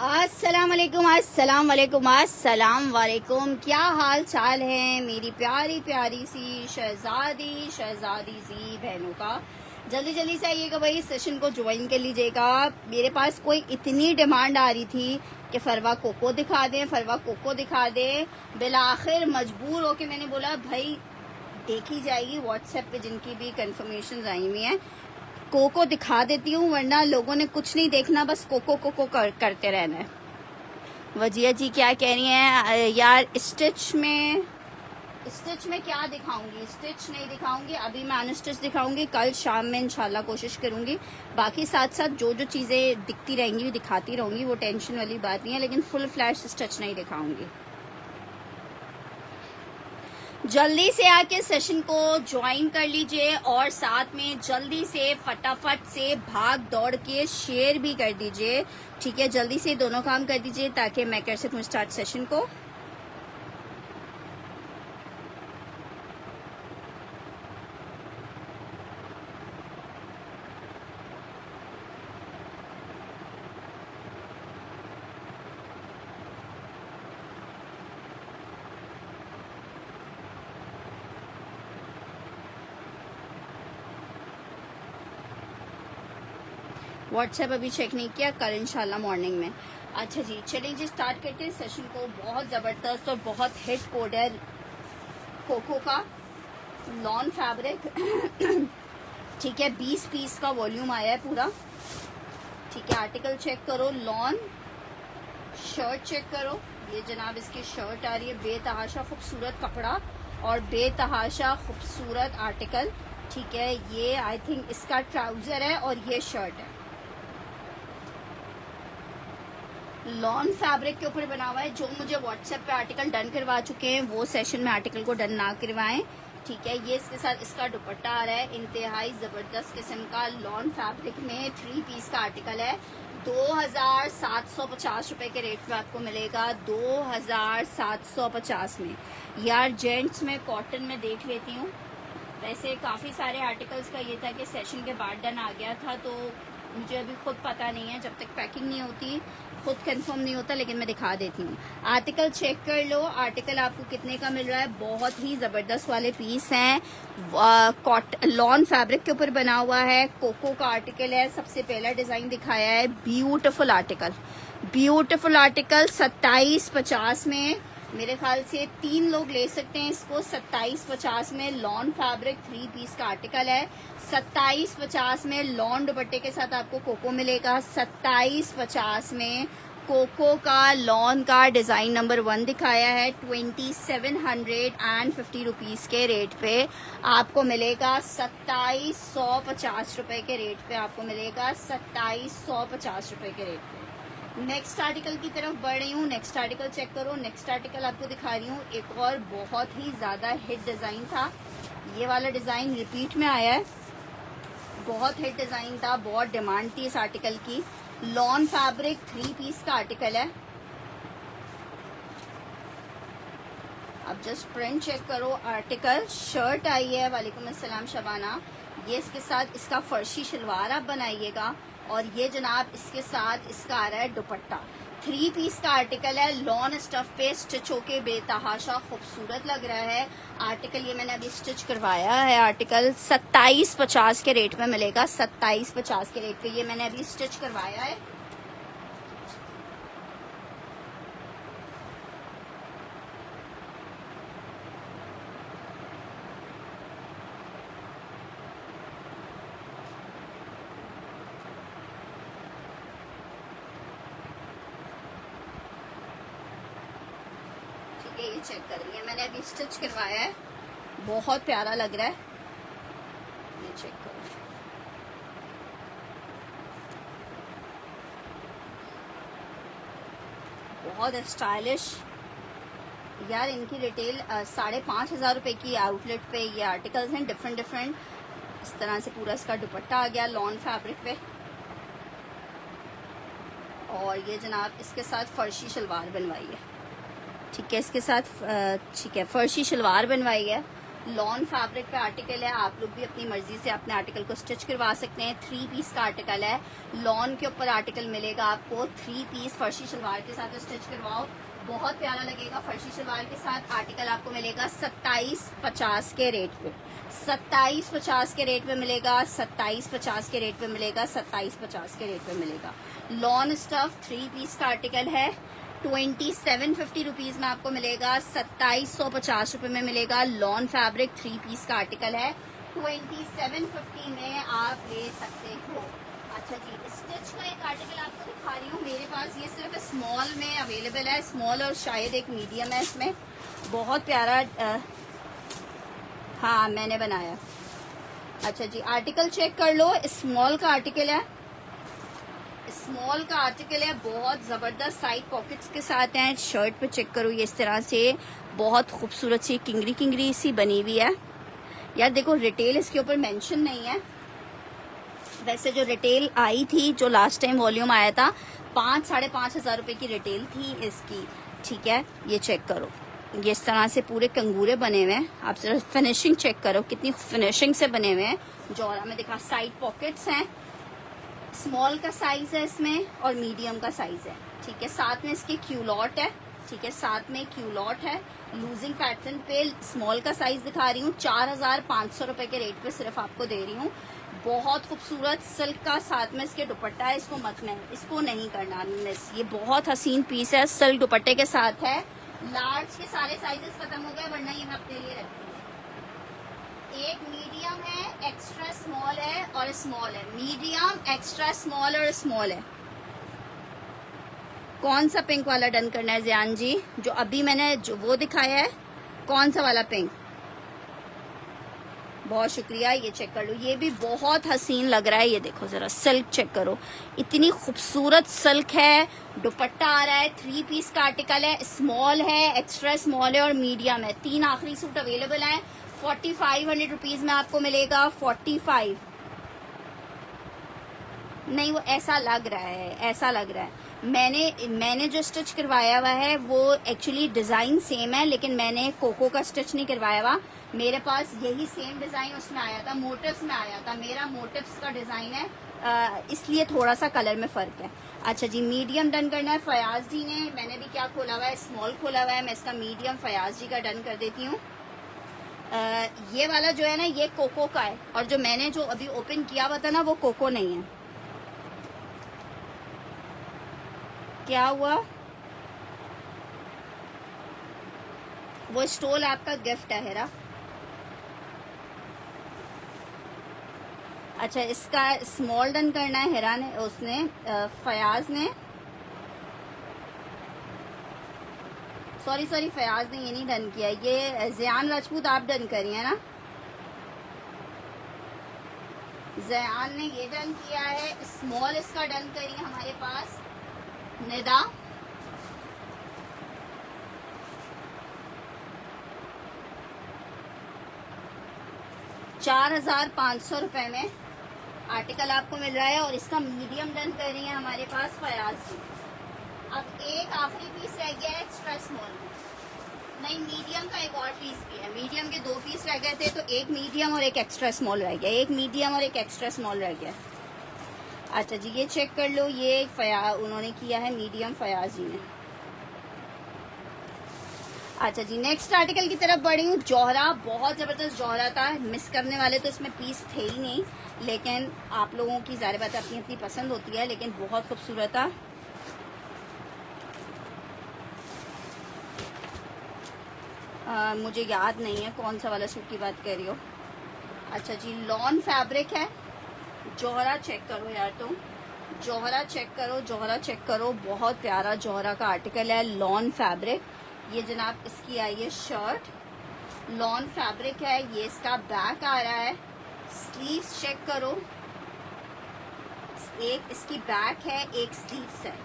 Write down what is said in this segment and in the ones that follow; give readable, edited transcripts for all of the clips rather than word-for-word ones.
अस्सलाम वालेकुम, अस्सलाम वालेकुम, अस्सलाम वालेकुम। क्या हाल चाल है मेरी प्यारी प्यारी सी शहजादी सी बहनों का। जल्दी जल्दी से आइएगा भाई, सेशन को ज्वाइन कर लीजिएगा। मेरे पास कोई इतनी डिमांड आ रही थी कि फरवा कोको दिखा दें, फरवा कोको दिखा दें। बिलाखिर मजबूर होके मैंने बोला भाई देखी जाएगी, व्हाट्सएप पे जिनकी भी कंफर्मेशन आई हुई हैं कोको दिखा देती हूँ, वरना लोगों ने कुछ नहीं देखना, बस कोको कोको करते रहना है। वजिया जी क्या कह रही हैं यार, स्टिच में क्या दिखाऊंगी? स्टिच नहीं दिखाऊंगी अभी, मैं अनस्टिच दिखाऊंगी कल शाम में इंशाल्लाह, कोशिश करूंगी। बाकी साथ साथ जो जो चीज़ें दिखती रहेंगी दिखाती रहूंगी, वो टेंशन वाली बात नहीं है, लेकिन फुल फ्लैश स्टिच नहीं दिखाऊंगी। जल्दी से आके सेशन को ज्वाइन कर लीजिए और साथ में जल्दी से फटाफट से भाग दौड़ के शेयर भी कर दीजिए, ठीक है। जल्दी से दोनों काम कर दीजिए ताकि मैं कर सकूं स्टार्ट सेशन को। व्हाट्सएप अभी चेक नहीं किया, कल इंशाल्लाह मॉर्निंग में। अच्छा जी, चलिए जी स्टार्ट करते हैं सेशन को। बहुत ज़बरदस्त और बहुत हिट कोड है कोको का, लॉन फैब्रिक ठीक है। 20 पीस का वॉल्यूम आया है पूरा, ठीक है। आर्टिकल चेक करो, लॉन शर्ट चेक करो, ये जनाब इसकी शर्ट आ रही है। बेतहाशा खूबसूरत कपड़ा और बेतहाशा खूबसूरत आर्टिकल, ठीक है। ये आई थिंक इसका ट्राउजर है और ये शर्ट है। लॉन फैब्रिक के ऊपर बना हुआ है। जो मुझे व्हाट्सएप पे आर्टिकल डन करवा चुके हैं वो सेशन में आर्टिकल को डन ना करवाएं, ठीक है। ये इसके साथ इसका दुपट्टा आ रहा है, इंतहाई जबरदस्त किस्म का लॉन फैब्रिक में 3 पीस का आर्टिकल है। 2750 रुपए के रेट में आपको मिलेगा, 2750 में। यार जेंट्स में कॉटन में देख लेती हूँ। वैसे काफ़ी सारे आर्टिकल्स का ये था कि सेशन के बाद डन आ गया था, तो मुझे अभी खुद पता नहीं है, जब तक पैकिंग नहीं होती खुद कंफर्म नहीं होता, लेकिन मैं दिखा देती हूँ। आर्टिकल चेक कर लो, आर्टिकल आपको कितने का मिल रहा है। बहुत ही ज़बरदस्त वाले पीस हैं, लॉन फैब्रिक के ऊपर बना हुआ है, कोको का आर्टिकल है। सबसे पहला डिज़ाइन दिखाया है, ब्यूटीफुल आर्टिकल 2750 में। मेरे ख्याल से 3 लोग ले सकते हैं इसको। 2750 में लॉन फैब्रिक 3 पीस का आर्टिकल है। 2750 में लॉन दुपट्टे के साथ आपको कोको मिलेगा। 2750 में कोको का लॉन का डिज़ाइन नंबर 1 दिखाया है। 2750 रुपीज़ के रेट पे आपको मिलेगा। 2750 रुपए के रेट पे आपको मिलेगा। 2750 रुपए के रेट पे। नेक्स्ट आर्टिकल की तरफ बढ़ रही हूँ। नेक्स्ट आर्टिकल चेक करो। नेक्स्ट आर्टिकल आपको दिखा रही हूँ, एक और बहुत ही ज़्यादा हिट डिज़ाइन था। ये वाला डिज़ाइन रिपीट में आया है, बहुत हिट डिज़ाइन था, बहुत डिमांड थी इस आर्टिकल की। लॉन फैब्रिक 3 पीस का आर्टिकल है। अब जस्ट प्रिंट चेक करो। आर्टिकल शर्ट आई है, वालेकुम अस्सलाम शबाना। ये इसके साथ इसका फर्शी शलवार आप बनाइएगा, और ये जनाब इसके साथ इसका आ रहा है दुपट्टा। 3 पीस का आर्टिकल है, लॉन स्टफ पे स्टिच होके बेतहाशा खूबसूरत लग रहा है आर्टिकल। ये मैंने अभी स्टिच करवाया है। आर्टिकल 2750 के रेट में मिलेगा। 2750 के रेट पे ये मैंने अभी स्टिच करवाया है। ये चेक कर रही है, मैंने अभी स्टिच करवाया है, बहुत प्यारा लग रहा है। ये चेक करो, बहुत स्टाइलिश। यार इनकी रिटेल 5500 रुपए की आउटलेट पे ये आर्टिकल्स हैं, डिफरेंट डिफरेंट। इस तरह से पूरा इसका दुपट्टा आ गया लॉन फैब्रिक पे, और ये जनाब इसके साथ फर्शी शलवार बनवाई है, ठीक है। इसके साथ ठीक है फर्शी शलवार बनवाई है। लॉन फैब्रिक पे आर्टिकल है, आप लोग भी अपनी मर्जी से अपने आर्टिकल को स्टिच करवा सकते हैं। 3 पीस का आर्टिकल है, लॉन के ऊपर आर्टिकल मिलेगा आपको। 3 पीस फर्शी शलवार के साथ स्टिच करवाओ, बहुत प्यारा लगेगा। फर्शी शलवार के साथ आर्टिकल आपको मिलेगा 27.50 के रेट पे, 27.50 के रेट पे मिलेगा, 27.50 के रेट पे मिलेगा, 27.50 के रेट पे मिलेगा। लॉन स्टफ 3 पीस का आर्टिकल है, 2750 रुपीज में आपको मिलेगा, 2750 रुपए में मिलेगा। लॉन फैब्रिक 3 पीस का आर्टिकल है, 2750 में आप ले सकते हो। अच्छा जी, स्टिच का एक आर्टिकल आपको दिखा रही हूँ। मेरे पास ये सिर्फ स्मॉल में अवेलेबल है, स्मॉल और शायद एक मीडियम है इसमें। बहुत प्यारा हाँ मैंने बनाया। अच्छा जी, आर्टिकल चेक कर लो, स्मॉल का आर्टिकल है, स्मॉल का आर्टिकल है, बहुत जबरदस्त साइड पॉकेट्स के साथ हैं। शर्ट पे चेक करो, ये इस तरह से बहुत खूबसूरत सी किंगरी किंगरी सी बनी हुई है। यार देखो, रिटेल इसके ऊपर मेंशन नहीं है। वैसे जो रिटेल आई थी, जो लास्ट टाइम वॉल्यूम आया था, 5-5.5 हजार रुपए की रिटेल थी इसकी। ठीक है, ये चेक करो, ये इस तरह से पूरे कंगूरे बने हुए हैं। आप जरा फिनिशिंग चेक करो, कितनी फिनिशिंग से बने हुए हैं। जौहरा में देखा, साइड पॉकेट्स हैं, स्मॉल का साइज है इसमें और मीडियम का साइज है। ठीक है, साथ में इसके क्यूलॉट है। ठीक है, साथ में क्यूलॉट है। लूजिंग पैटर्न पे स्मॉल का साइज दिखा रही हूँ, 4500 रुपए के रेट पे सिर्फ आपको दे रही हूँ। बहुत खूबसूरत सिल्क का साथ में इसके दुपट्टा है, इसको नहीं करना मिस। ये बहुत हसीन पीस है, सिल्क दुपट्टे के साथ है। लार्ज के सारे साइजेस खत्म हो गए, वरना ये मैं अपने लिए रखती हूँ। एक मीडियम है, एक्स्ट्रा स्मॉल है और स्मॉल है। मीडियम, एक्स्ट्रा स्मॉल और स्मॉल है। कौन सा पिंक वाला डन करना है ज़ियान जी? जो अभी मैंने जो वो दिखाया है, कौन सा वाला पिंक? बहुत शुक्रिया, ये चेक कर लो, ये भी बहुत हसीन लग रहा है। ये देखो जरा, सिल्क चेक करो, इतनी खूबसूरत सिल्क है। दुपट्टा आ रहा है, 3 पीस का आर्टिकल है, स्मॉल है, एक्स्ट्रा स्मॉल है और मीडियम है। 3 आखिरी सूट अवेलेबल हैं। 4500 रुपीज में आपको मिलेगा। 45 नहीं, वो ऐसा लग रहा है, ऐसा लग रहा है। मैंने जो स्टिच करवाया हुआ है वो एक्चुअली डिजाइन सेम है, लेकिन मैंने कोको का स्टिच नहीं करवाया हुआ। मेरे पास यही सेम डिजाइन उसमें आया था, मोटिव्स में आया था। मेरा मोटिव्स का डिजाइन है, इसलिए थोड़ा सा कलर में फर्क है। अच्छा जी, मीडियम डन करना है फयाज जी ने। मैंने भी क्या खोला हुआ है, स्मॉल खोला हुआ है। मैं इसका मीडियम फयाज जी का डन कर देती हूँ। ये वाला जो है ना, ये कोको का है, और जो मैंने जो अभी ओपन किया हुआ था ना, वो कोको नहीं है। क्या हुआ? वो स्टोल आपका गिफ्ट है हेरा। अच्छा, इसका स्मॉल डन करना है हेरा ने, उसने फयाज ने, सॉरी फयाज ने ये नहीं डन किया, ये ज़ियान राजपूत आप डन करिए ना। ज़ियान ने ये डन किया है, स्मॉल इसका डन करिए हमारे पास निदा। ₹4500 में आर्टिकल आपको मिल रहा है, और इसका मीडियम डन कर रही है हमारे पास फयाज जी। अब एक आखिरी पीस रह गया है एक्स्ट्रा स्मॉल में, नहीं मीडियम का एक और पीस भी है। मीडियम के 2 पीस रह गए थे, तो एक मीडियम और एक एक्स्ट्रा स्मॉल रह गया, एक मीडियम और एक एक्स्ट्रा स्मॉल रह गया। अच्छा जी, ये चेक कर लो, ये उन्होंने किया है मीडियम, फयाज जी ने। अच्छा जी, नेक्स्ट आर्टिकल की तरफ बढ़ी हूँ। जौहरा, बहुत ज़बरदस्त जौहरा था, मिस करने वाले तो इसमें पीस थे ही नहीं, लेकिन आप लोगों की ज़ाहिर बात अपनी अपनी पसंद होती है, लेकिन बहुत खूबसूरत था। मुझे याद नहीं है कौन सा वाला सूट की बात कर रही हो। अच्छा जी, लॉन फैब्रिक है। जौहरा चेक करो यार तुम, जौहरा चेक करो, जौहरा चेक करो, बहुत प्यारा जौहरा का आर्टिकल है, लॉन फैब्रिक। ये जनाब इसकी आई है शर्ट, लॉन फैब्रिक है। ये इसका बैक आ रहा है, स्लीव्स चेक करो, एक इसकी बैक है, एक स्लीव्स है।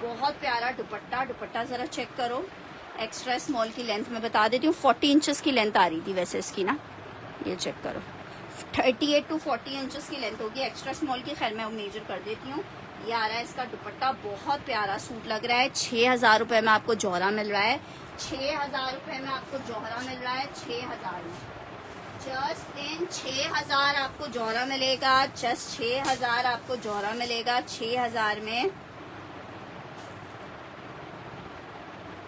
बहुत प्यारा दुपट्टा, दुपट्टा जरा चेक करो। एक्स्ट्रा स्मॉल की लेंथ मैं बता देती हूँ, 40 इंचेस की लेंथ आ रही थी वैसे इसकी ना, ये चेक करो, 38 to 40 इंचेस की लेंथ होगी। एक्स्ट्रा स्मॉल की खैर मैं मेजर कर देती हूँ। ये आ रहा है इसका दुपट्टा, बहुत प्यारा सूट लग रहा है। 6000 रुपये में आपको जौहरा मिल रहा है, 6000 रुपये में आपको जौहरा मिल रहा है, 6000 में। जस्ट इन 6000 आपको जौहरा मिलेगा। जस्ट 6000 आपको जौहरा मिलेगा। 6000 में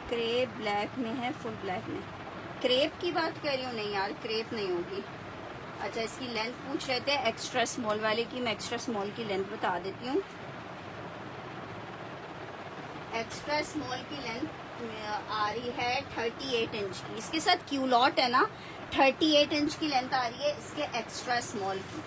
क्रेप ब्लैक में है, फुल ब्लैक में। क्रेप की बात कर रही हूँ, नहीं यार क्रेप नहीं होगी। अच्छा इसकी लेंथ पूछ रहे थे एक्स्ट्रा स्मॉल वाले की, मैं एक्स्ट्रा स्मॉल की लेंथ बता देती हूँ। एक्स्ट्रा स्मॉल की लेंथ आ रही है 38 इंच की। इसके साथ क्यूलॉट है ना, 38 इंच की लेंथ आ रही है इसके एक्स्ट्रा स्मॉल की।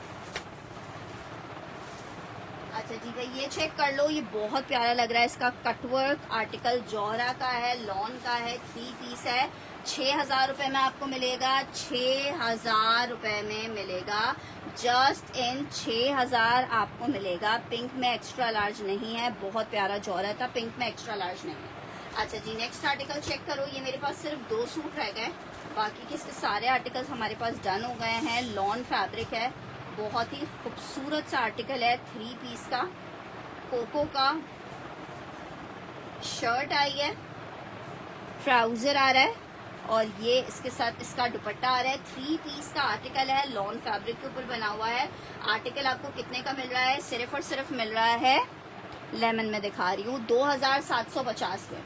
अच्छा जी भाई ये चेक कर लो, ये बहुत प्यारा लग रहा है। इसका कटवर्क आर्टिकल जौहरा का है, लॉन का है, 3 पीस है। 6000 रुपए में आपको मिलेगा। 6000 रुपए में मिलेगा। जस्ट इन 6000 आपको मिलेगा। पिंक में एक्स्ट्रा लार्ज नहीं है, बहुत प्यारा जौहरा था, पिंक में एक्स्ट्रा लार्ज नहीं है। अच्छा जी नेक्स्ट आर्टिकल चेक करो। ये मेरे पास सिर्फ 2 सूट रह गए, बाकी के सारे आर्टिकल्स हमारे पास डन हो गए हैं। लॉन फैब्रिक है, बहुत ही खूबसूरत सा आर्टिकल है। 3 पीस का कोको का शर्ट आई है, ट्राउजर आ रहा है और ये इसके साथ इसका दुपट्टा आ रहा है। 3 पीस का आर्टिकल है, लॉन फैब्रिक के ऊपर बना हुआ है। आर्टिकल आपको कितने का मिल रहा है? सिर्फ और सिर्फ मिल रहा है, लेमन में दिखा रही हूँ, 2750 में।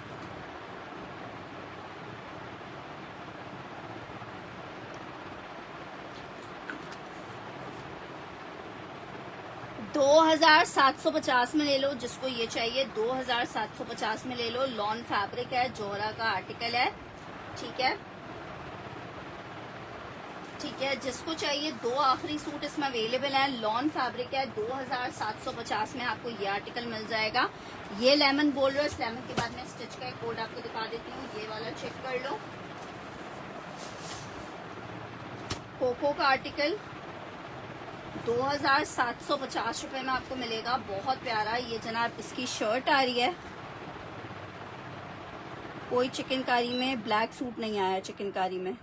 2750 में ले लो, जिसको ये चाहिए 2750 में ले लो। लॉन फैब्रिक है, जौहरा का आर्टिकल है, ठीक है ठीक है। जिसको चाहिए 2 आखिरी सूट इसमें अवेलेबल है। लॉन फैब्रिक है, 2750 में आपको ये आर्टिकल मिल जाएगा। ये लेमन बोल रहे हो, इस लेमन के बाद मैं स्टिच का एक कोड आपको दिखा देती हूँ, ये वाला चेक कर लो। कोको का आर्टिकल 2750 रुपए में आपको मिलेगा, बहुत प्यारा। ये जनाब इसकी शर्ट आ रही है, कोई चिकनकारी में ब्लैक सूट नहीं आया, चिकनकारी में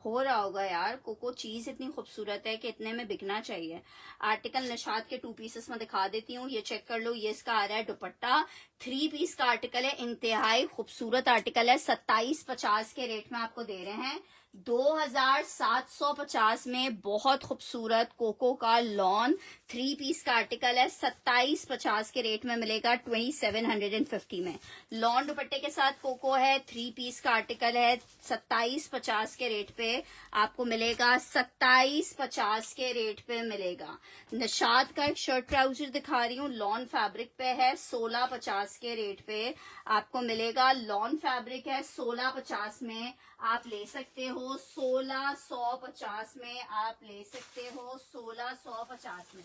हो रहा होगा यार। कोको चीज इतनी खूबसूरत है कि इतने में बिकना चाहिए। आर्टिकल निशात के 2 पीसेस में दिखा देती हूँ, ये चेक कर लो। ये इसका आ रहा है दुपट्टा, 3 पीस का आर्टिकल है, इंतहाई खूबसूरत आर्टिकल है। 2750 के रेट में आपको दे रहे हैं। 2750 में बहुत खूबसूरत कोको का लॉन 3 पीस का आर्टिकल है। 2750 के रेट में मिलेगा, 2750 में। लॉन दुपट्टे के साथ कोको है, 3 पीस का आर्टिकल है। 2750 के रेट पे आपको मिलेगा, 2750 के रेट पे मिलेगा। निशात का एक शर्ट ट्राउजर दिखा रही हूँ, लॉन फैब्रिक पे है, 1650 के रेट पे आपको मिलेगा। लॉन फैब्रिक है, 1650 में आप ले सकते हो। 1650 में आप ले सकते हो, 1650 में।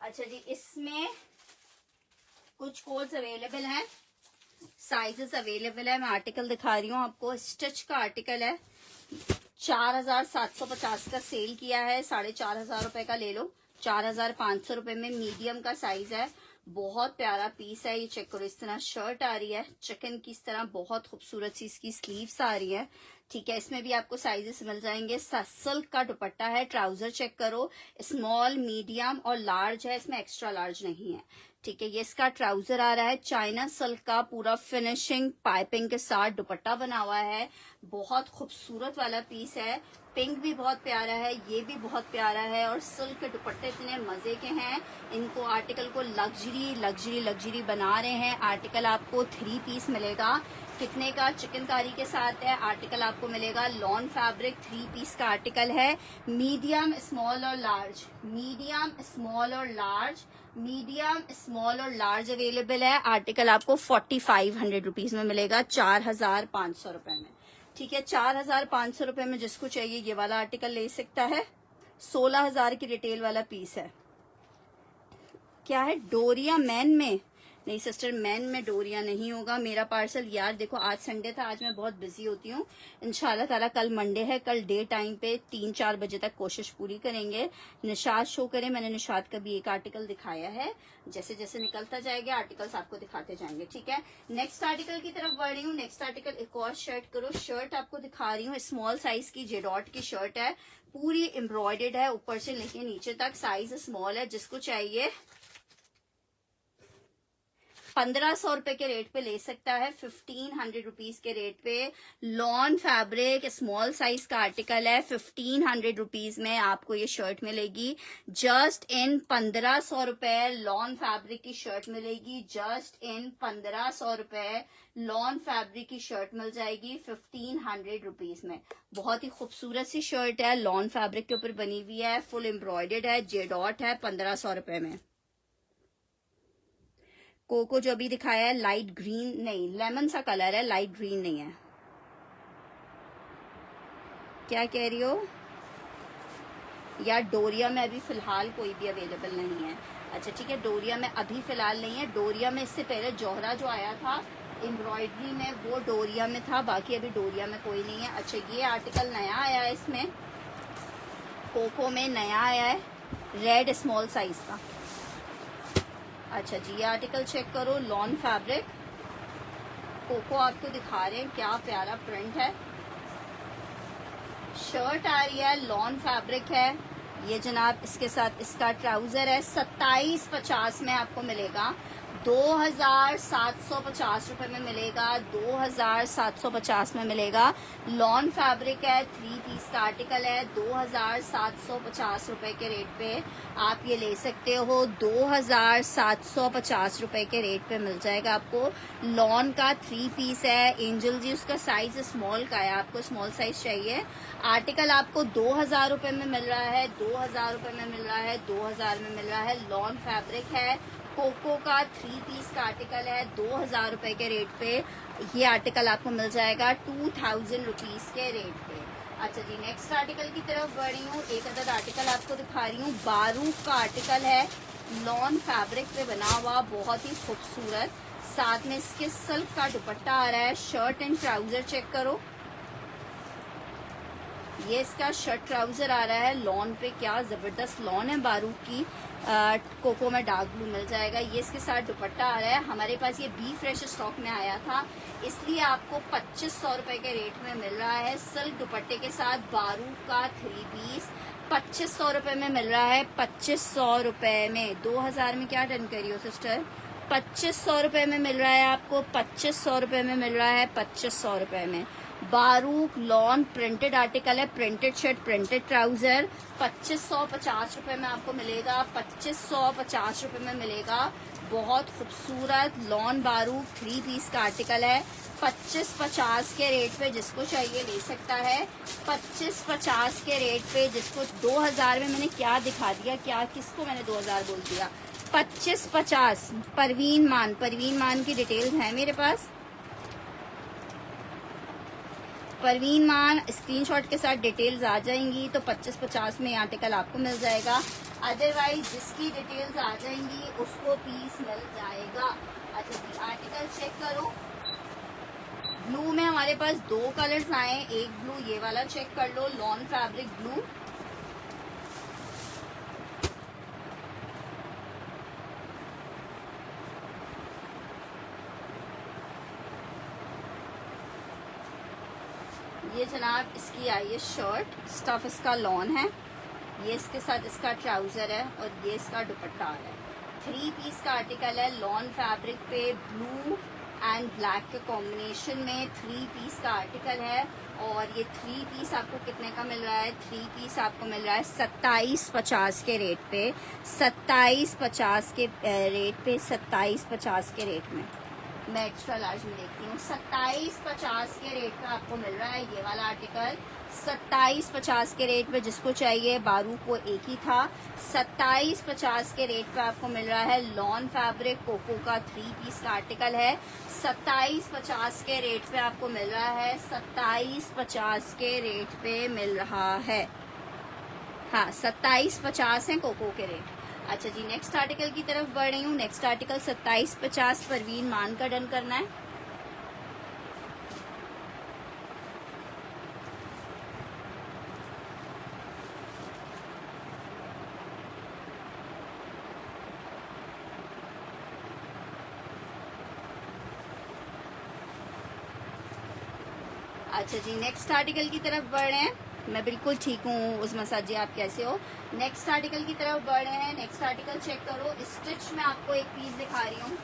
अच्छा जी इसमें कुछ कोड्स अवेलेबल हैं, साइजेस अवेलेबल है। मैं आर्टिकल दिखा रही हूँ आपको, स्टिच का आर्टिकल है। 4750 का सेल किया है, 4500 रुपए का ले लो। 4500 रुपए में मीडियम का साइज है, बहुत प्यारा पीस है। ये चेक करो, इस तरह शर्ट आ रही है, चिकन की इस तरह बहुत खूबसूरत सी इसकी स्लीव्स आ रही है, ठीक है। इसमें भी आपको साइजेस मिल जाएंगे। सिल्क का दुपट्टा है, ट्राउजर चेक करो, स्मॉल मीडियम और लार्ज है, इसमें एक्स्ट्रा लार्ज नहीं है, ठीक है। ये इसका ट्राउजर आ रहा है, चाइना सिल्क का पूरा फिनिशिंग पाइपिंग के साथ दुपट्टा बना हुआ है, बहुत खूबसूरत वाला पीस है। पिंक भी बहुत प्यारा है, ये भी बहुत प्यारा है, और सिल्क के दुपट्टे इतने मजे के हैं। इनको आर्टिकल को लग्जरी लग्जरी लग्जरी बना रहे हैं। आर्टिकल आपको 3 पीस मिलेगा, कितने का? चिकनकारी के साथ है। आर्टिकल आपको मिलेगा लॉन फैब्रिक, 3 पीस का आर्टिकल है। मीडियम स्मॉल और लार्ज, मीडियम स्मॉल और लार्ज, मीडियम स्मॉल और लार्ज अवेलेबल है। आर्टिकल आपको 4500 रुपीज में मिलेगा, 4500 रुपए में, ठीक है। 4500 रुपए में जिसको चाहिए ये वाला आर्टिकल ले सकता है। 16000 की रिटेल वाला पीस है। क्या है? डोरिया मैन में नहीं सिस्टर, मैन में डोरिया नहीं होगा मेरा पार्सल। यार देखो आज संडे था, आज मैं बहुत बिजी होती हूँ। इंशाल्लाह ताला कल मंडे है, कल डे टाइम पे 3-4 बजे तक कोशिश पूरी करेंगे। निशात शो करें, मैंने निशात का भी एक आर्टिकल दिखाया है, जैसे जैसे निकलता जाएगा आर्टिकल्स आपको दिखाते जाएंगे, ठीक है। नेक्स्ट आर्टिकल की तरफ बढ़ रही हूँ। नेक्स्ट आर्टिकल एक और शर्ट करो, शर्ट आपको दिखा रही हूँ, स्मॉल साइज की जेडॉट की शर्ट है, पूरी एम्ब्रॉयडेड है ऊपर से लेके नीचे तक, साइज स्मॉल है। जिसको चाहिए 1500 रुपए के रेट पे ले सकता है, 1500 रुपीज के रेट पे। लॉन फैब्रिक स्मॉल साइज का आर्टिकल है, 1500 रुपीज में आपको ये शर्ट मिलेगी। जस्ट इन 1500 रुपए लॉन फैब्रिक की शर्ट मिलेगी। जस्ट इन 1500 रुपए लॉन फैब्रिक की शर्ट मिल जाएगी 1500 रुपीज में। बहुत ही खूबसूरत सी शर्ट है, लॉन फैब्रिक के ऊपर बनी हुई है, फुल एम्ब्रॉयडर्ड है, जे डॉट है, 1500 रुपए में। कोको जो अभी दिखाया है लाइट ग्रीन नहीं, लेमन सा कलर है, लाइट ग्रीन नहीं है। क्या कह रही हो यार? डोरिया में अभी फिलहाल कोई भी अवेलेबल नहीं है। अच्छा ठीक है, डोरिया में अभी फिलहाल नहीं है। डोरिया में इससे पहले जोहरा जो आया था एम्ब्रॉयडरी में, वो डोरिया में था, बाकी अभी डोरिया में कोई नहीं है। अच्छा ये आर्टिकल नया आया है, इसमें कोको में नया आया है, रेड स्मॉल साइज का। अच्छा जी ये आर्टिकल चेक करो, लॉन फैब्रिक कोको आपको दिखा रहे हैं, क्या प्यारा प्रिंट है। शर्ट आ रही है, लॉन फैब्रिक है ये जनाब। इसके साथ इसका ट्राउजर है, 2750 में आपको मिलेगा, 2750 रुपए में मिलेगा, 2750 में मिलेगा। लॉन फैब्रिक है, 3 पीस का आर्टिकल है, 2750 रुपए के रेट पे आप ये ले सकते हो। 2750 रुपए के रेट पे मिल जाएगा आपको। लॉन का 3 पीस है, एंजल जी उसका साइज स्मॉल का है, आपको स्मॉल साइज चाहिए। आर्टिकल आपको 2000 रुपए में मिल रहा है, 2000 रुपए में मिल रहा है, 2000 में मिल रहा है। लॉन फैब्रिक है, कोको का 3 पीस का आर्टिकल है, 2000 रुपए के रेट पे ये आर्टिकल आपको मिल जाएगा 2000 रुपीज के रेट पे। अच्छा जी नेक्स्ट आर्टिकल की तरफ बढ़ रही हूँ, एक अदद आर्टिकल आपको दिखा रही हूँ। बारूक का आर्टिकल है, लॉन फैब्रिक पे बना हुआ, बहुत ही खूबसूरत, साथ में इसके सिल्क का दुपट्टा आ रहा है। शर्ट एंड ट्राउजर चेक करो, ये इसका शर्ट ट्राउजर आ रहा है। लॉन पे क्या जबरदस्त लॉन है बारूक की। कोको में डार्क ब्लू मिल जाएगा। ये इसके साथ दुपट्टा आ रहा है। हमारे पास ये बी फ्रेश स्टॉक में आया था, इसलिए आपको 2500 रुपए के रेट में मिल रहा है। सिल्क दुपट्टे के साथ बारूक का 3 पीस 2500 रुपए में मिल रहा है। 2500 रुपए में 2000 में क्या डन करी हो सिस्टर? 2500 रुपए में मिल रहा है आपको, 2500 रुपए में मिल रहा है, 2500 रुपए में। बारूक लॉन प्रिंटेड आर्टिकल है, प्रिंटेड शर्ट प्रिंटेड ट्राउजर 2550 रुपए में आपको मिलेगा, 2550 रुपए में मिलेगा। बहुत खूबसूरत लॉन बारूक 3 पीस का आर्टिकल है, 2550 के रेट पे जिसको चाहिए ले सकता है। 2550 के रेट पे जिसको 2000 में मैंने क्या दिखा दिया, क्या किसको मैंने 2000 बोल दिया? 2550 परवीन मान की डिटेल्स है मेरे पास। परवीन मान स्क्रीनशॉट के साथ डिटेल्स आ जाएंगी तो 2550 में आर्टिकल आपको मिल जाएगा। अदरवाइज जिसकी डिटेल्स आ जाएंगी उसको पीस मिल जाएगा। अच्छा जी आर्टिकल चेक करो, ब्लू में हमारे पास 2 कलर्स आए, एक ब्लू ये वाला चेक कर लो, लॉन फैब्रिक ब्लू। ये जनाब इसकी आई है शर्ट, स्टफ इसका लॉन है, ये इसके साथ इसका ट्राउजर है और ये इसका दुपट्टा आ रहा है। 3 पीस का आर्टिकल है, लॉन फैब्रिक पे ब्लू एंड ब्लैक के कॉम्बिनेशन में 3 पीस का आर्टिकल है। और ये 3 पीस आपको कितने का मिल रहा है? 3 पीस आपको मिल रहा है 2750 के रेट पे, 2750 के रेट पे, 2750 के रेट में। मैं एक्स्ट्रा लार्ज में देखती हूँ, 2750 के रेट पे आपको मिल रहा है ये वाला आर्टिकल। 2750 के रेट पे जिसको चाहिए, बारूक को एक ही था। 2750 के रेट पे आपको मिल रहा है। लॉन फैब्रिक कोको का 3 पीस का आर्टिकल है, 2750 के रेट पे आपको मिल रहा है। 2750 के रेट पे मिल रहा है, हाँ 2750 है कोको के रेट। अच्छा जी नेक्स्ट आर्टिकल की तरफ बढ़ रही हूँ। नेक्स्ट आर्टिकल 2750 परवीन मान का डन करना है। अच्छा जी नेक्स्ट आर्टिकल की तरफ बढ़ रहे हैं। मैं बिल्कुल ठीक हूँ उस्मा साद जी, आप कैसे हो? नेक्स्ट आर्टिकल की तरफ बढ़ रहे हैं। नेक्स्ट आर्टिकल चेक करो, स्टिच में आपको एक पीस दिखा रही हूँ।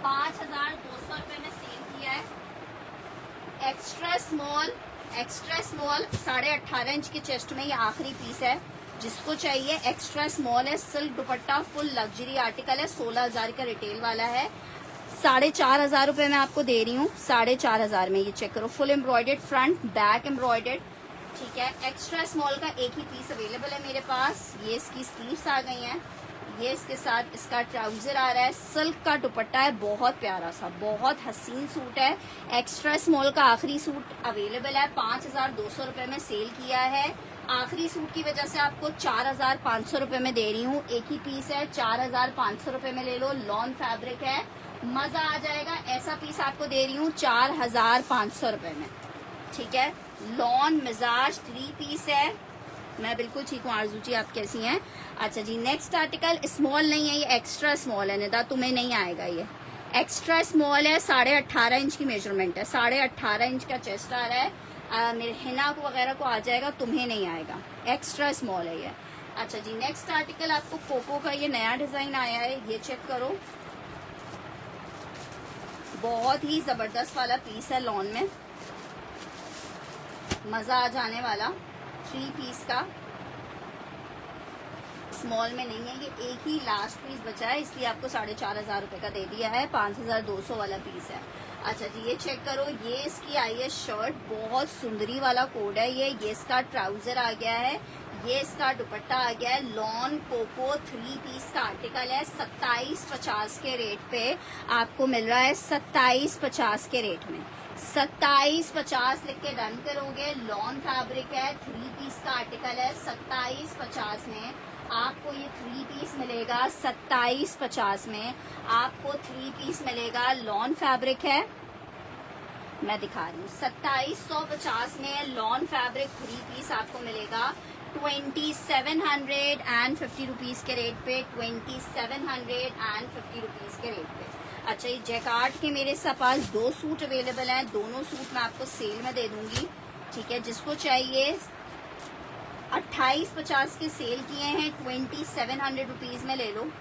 5,200 रुपये में सेल किया है। एक्स्ट्रा स्मॉल 18.5 इंच के चेस्ट में ये आखिरी पीस है। जिसको चाहिए एक्स्ट्रा स्मॉल है, सिल्क दुपट्टा, फुल लग्जरी आर्टिकल है, 16,000 का रिटेल वाला है। 4,500 रुपये में आपको दे रही हूँ, 4,500 में। ये चेक करो, full embroidered, front back embroidered, ठीक है। एक्स्ट्रा स्मॉल का एक ही पीस अवेलेबल है मेरे पास। ये इसकी स्लीव्स आ गई हैं, ये इसके साथ इसका ट्राउजर आ रहा है, सिल्क का दुपट्टा है, बहुत प्यारा सा, बहुत हसीन सूट है। एक्स्ट्रा स्मॉल का आखिरी सूट अवेलेबल है, 5,200 रुपये में सेल किया है। आखिरी सूट की वजह से आपको 4,500 रुपये में दे रही हूँ। एक ही पीस है, 4,500 रुपये में ले लो। लॉन फैब्रिक है, मजा आ जाएगा। ऐसा पीस आपको दे रही हूँ 4,500 रुपये में, ठीक है। लॉन मिजाज 3 पीस है। मैं बिल्कुल ठीक हूँ आरजू जी, आप कैसी हैं? अच्छा जी, नेक्स्ट आर्टिकल स्मॉल नहीं है, ये एक्स्ट्रा स्मॉल है। निदा तुम्हें नहीं आएगा, ये एक्स्ट्रा स्मॉल है। 18.5 इंच की मेजरमेंट है, 18.5 इंच का चेस्ट आ रहा है। मेरे हिना को वगैरह को आ जाएगा, तुम्हें नहीं आएगा। एक्स्ट्रा स्मॉल है ये। अच्छा जी, नेक्स्ट आर्टिकल आपको कोको का ये नया डिजाइन आया है, ये चेक करो। बहुत ही जबरदस्त वाला पीस है, लॉन में मजा आ जाने वाला। 3 पीस का, स्मॉल में नहीं है, ये एक ही लास्ट पीस बचा है, इसलिए आपको 4,500 रुपये का दे दिया है। 5,200 वाला पीस है। अच्छा जी, ये चेक करो, ये इसकी आई है शर्ट, बहुत सुंदरी वाला कोड है ये इसका ट्राउजर आ गया है, ये इसका दुपट्टा आ गया है। लॉन कोको 3 पीस का आर्टिकल है। 27.50 के रेट पे आपको मिल रहा है, 27.50 के रेट में। 27.50 लिख के डन करोगे। लॉन फैब्रिक है, 3 पीस का आर्टिकल है। 27.50 में आपको ये 3 पीस मिलेगा। 27.50 में आपको 3 पीस मिलेगा। लॉन फैब्रिक है, मैं दिखा रही हूँ। 2750 में लॉन फैब्रिक 3 पीस आपको मिलेगा 2750 रुपीज के रेट पे, 2750 रुपीज के रेट पे। अच्छा, ये जैकार्ड के मेरे पास 2 सूट अवेलेबल हैं, दोनों सूट मैं आपको सेल में दे दूंगी, ठीक है। जिसको चाहिए 2850 के सेल किए हैं, 2700 रुपीज में ले लो।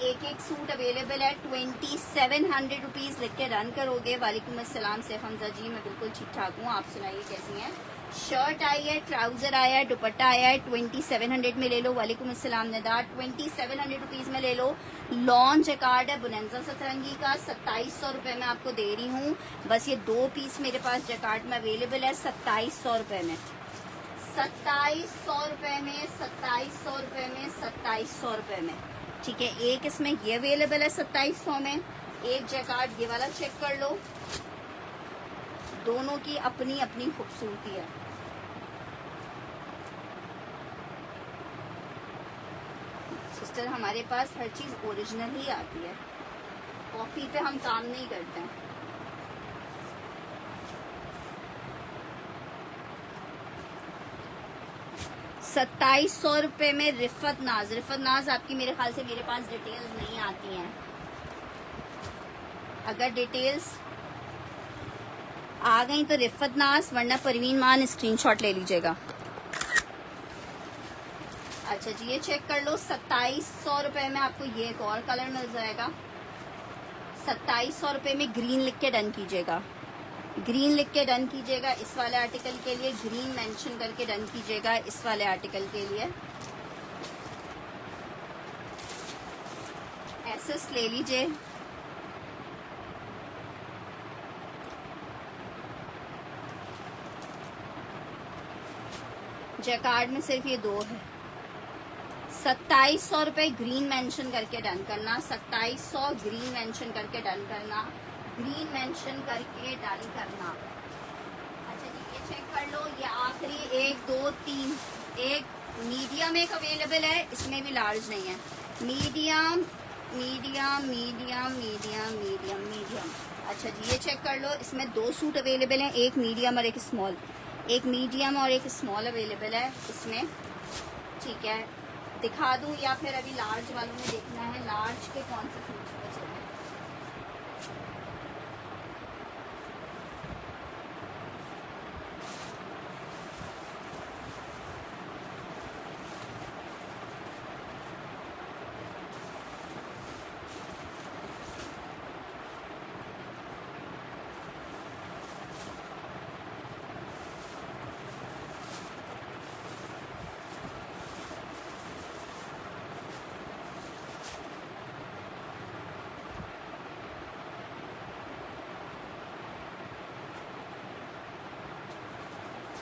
एक एक सूट अवेलेबल है, 2700 रुपीज लिख के रन करोगे। वालेकुम अस्सलाम से हमजा जी, मैं बिल्कुल ठीक ठाक हूँ, आप सुनाइए कैसी हैं? शर्ट आई है, ट्राउजर आया है, दुपट्टा आया है, 2700 में ले लो। वालेकुम अस्सलाम निदा, 2700 रुपीज में ले लो। लॉन जैकार्ड है, बुनंजा सतरंगी का, 2700 रुपये में आपको दे रही हूँ। बस ये 2 पीस मेरे पास जैकार्ड में अवेलेबल है, 2700 रुपये में, 2700 रुपये में, 2700 रुपये में, 2700 रुपये में, ठीक है। एक इसमें ये अवेलेबल है 2700 में, एक जैकार्ड ये वाला चेक कर लो। दोनों की अपनी अपनी खूबसूरती है। सिस्टर, हमारे पास हर चीज ओरिजिनल ही आती है, कॉपी पे हम काम नहीं करते हैं। ₹2700 रुपये में रिफत नाज आपकी मेरे ख्याल से मेरे पास डिटेल्स नहीं आती हैं। अगर डिटेल्स आ गई तो रिफत नाज, वरना परवीन मान स्क्रीनशॉट ले लीजिएगा। अच्छा जी, ये चेक कर लो, 2700 रुपये में आपको ये एक और कलर मिल जाएगा। 2700 रुपये में ग्रीन लिख के डन कीजिएगा, ग्रीन लिख के डन कीजिएगा। इस वाले आर्टिकल के लिए ग्रीन मेंशन करके डन कीजिएगा, इस वाले आर्टिकल के लिए। एसेस ले लीजिए। जैकार्ड में सिर्फ ये 2 है। 2700 रुपये ग्रीन मेंशन करके डन करना, 2700 ग्रीन मेंशन करके डन करना, ग्रीन मेंशन करके डन करना। अच्छा जी, ये चेक कर लो, ये आखिरी 1 2 3, एक मीडियम एक अवेलेबल है, इसमें भी लार्ज नहीं है। Medium medium medium medium medium medium. अच्छा जी, ये चेक कर लो, इसमें 2 सूट अवेलेबल हैं, एक मीडियम और एक स्मॉल। एक मीडियम और एक स्मॉल अवेलेबल है इसमें, ठीक है। दिखा दूं या फिर अभी लार्ज वालों में देखना है, लार्ज के कौन से सूट्स बचे हैं?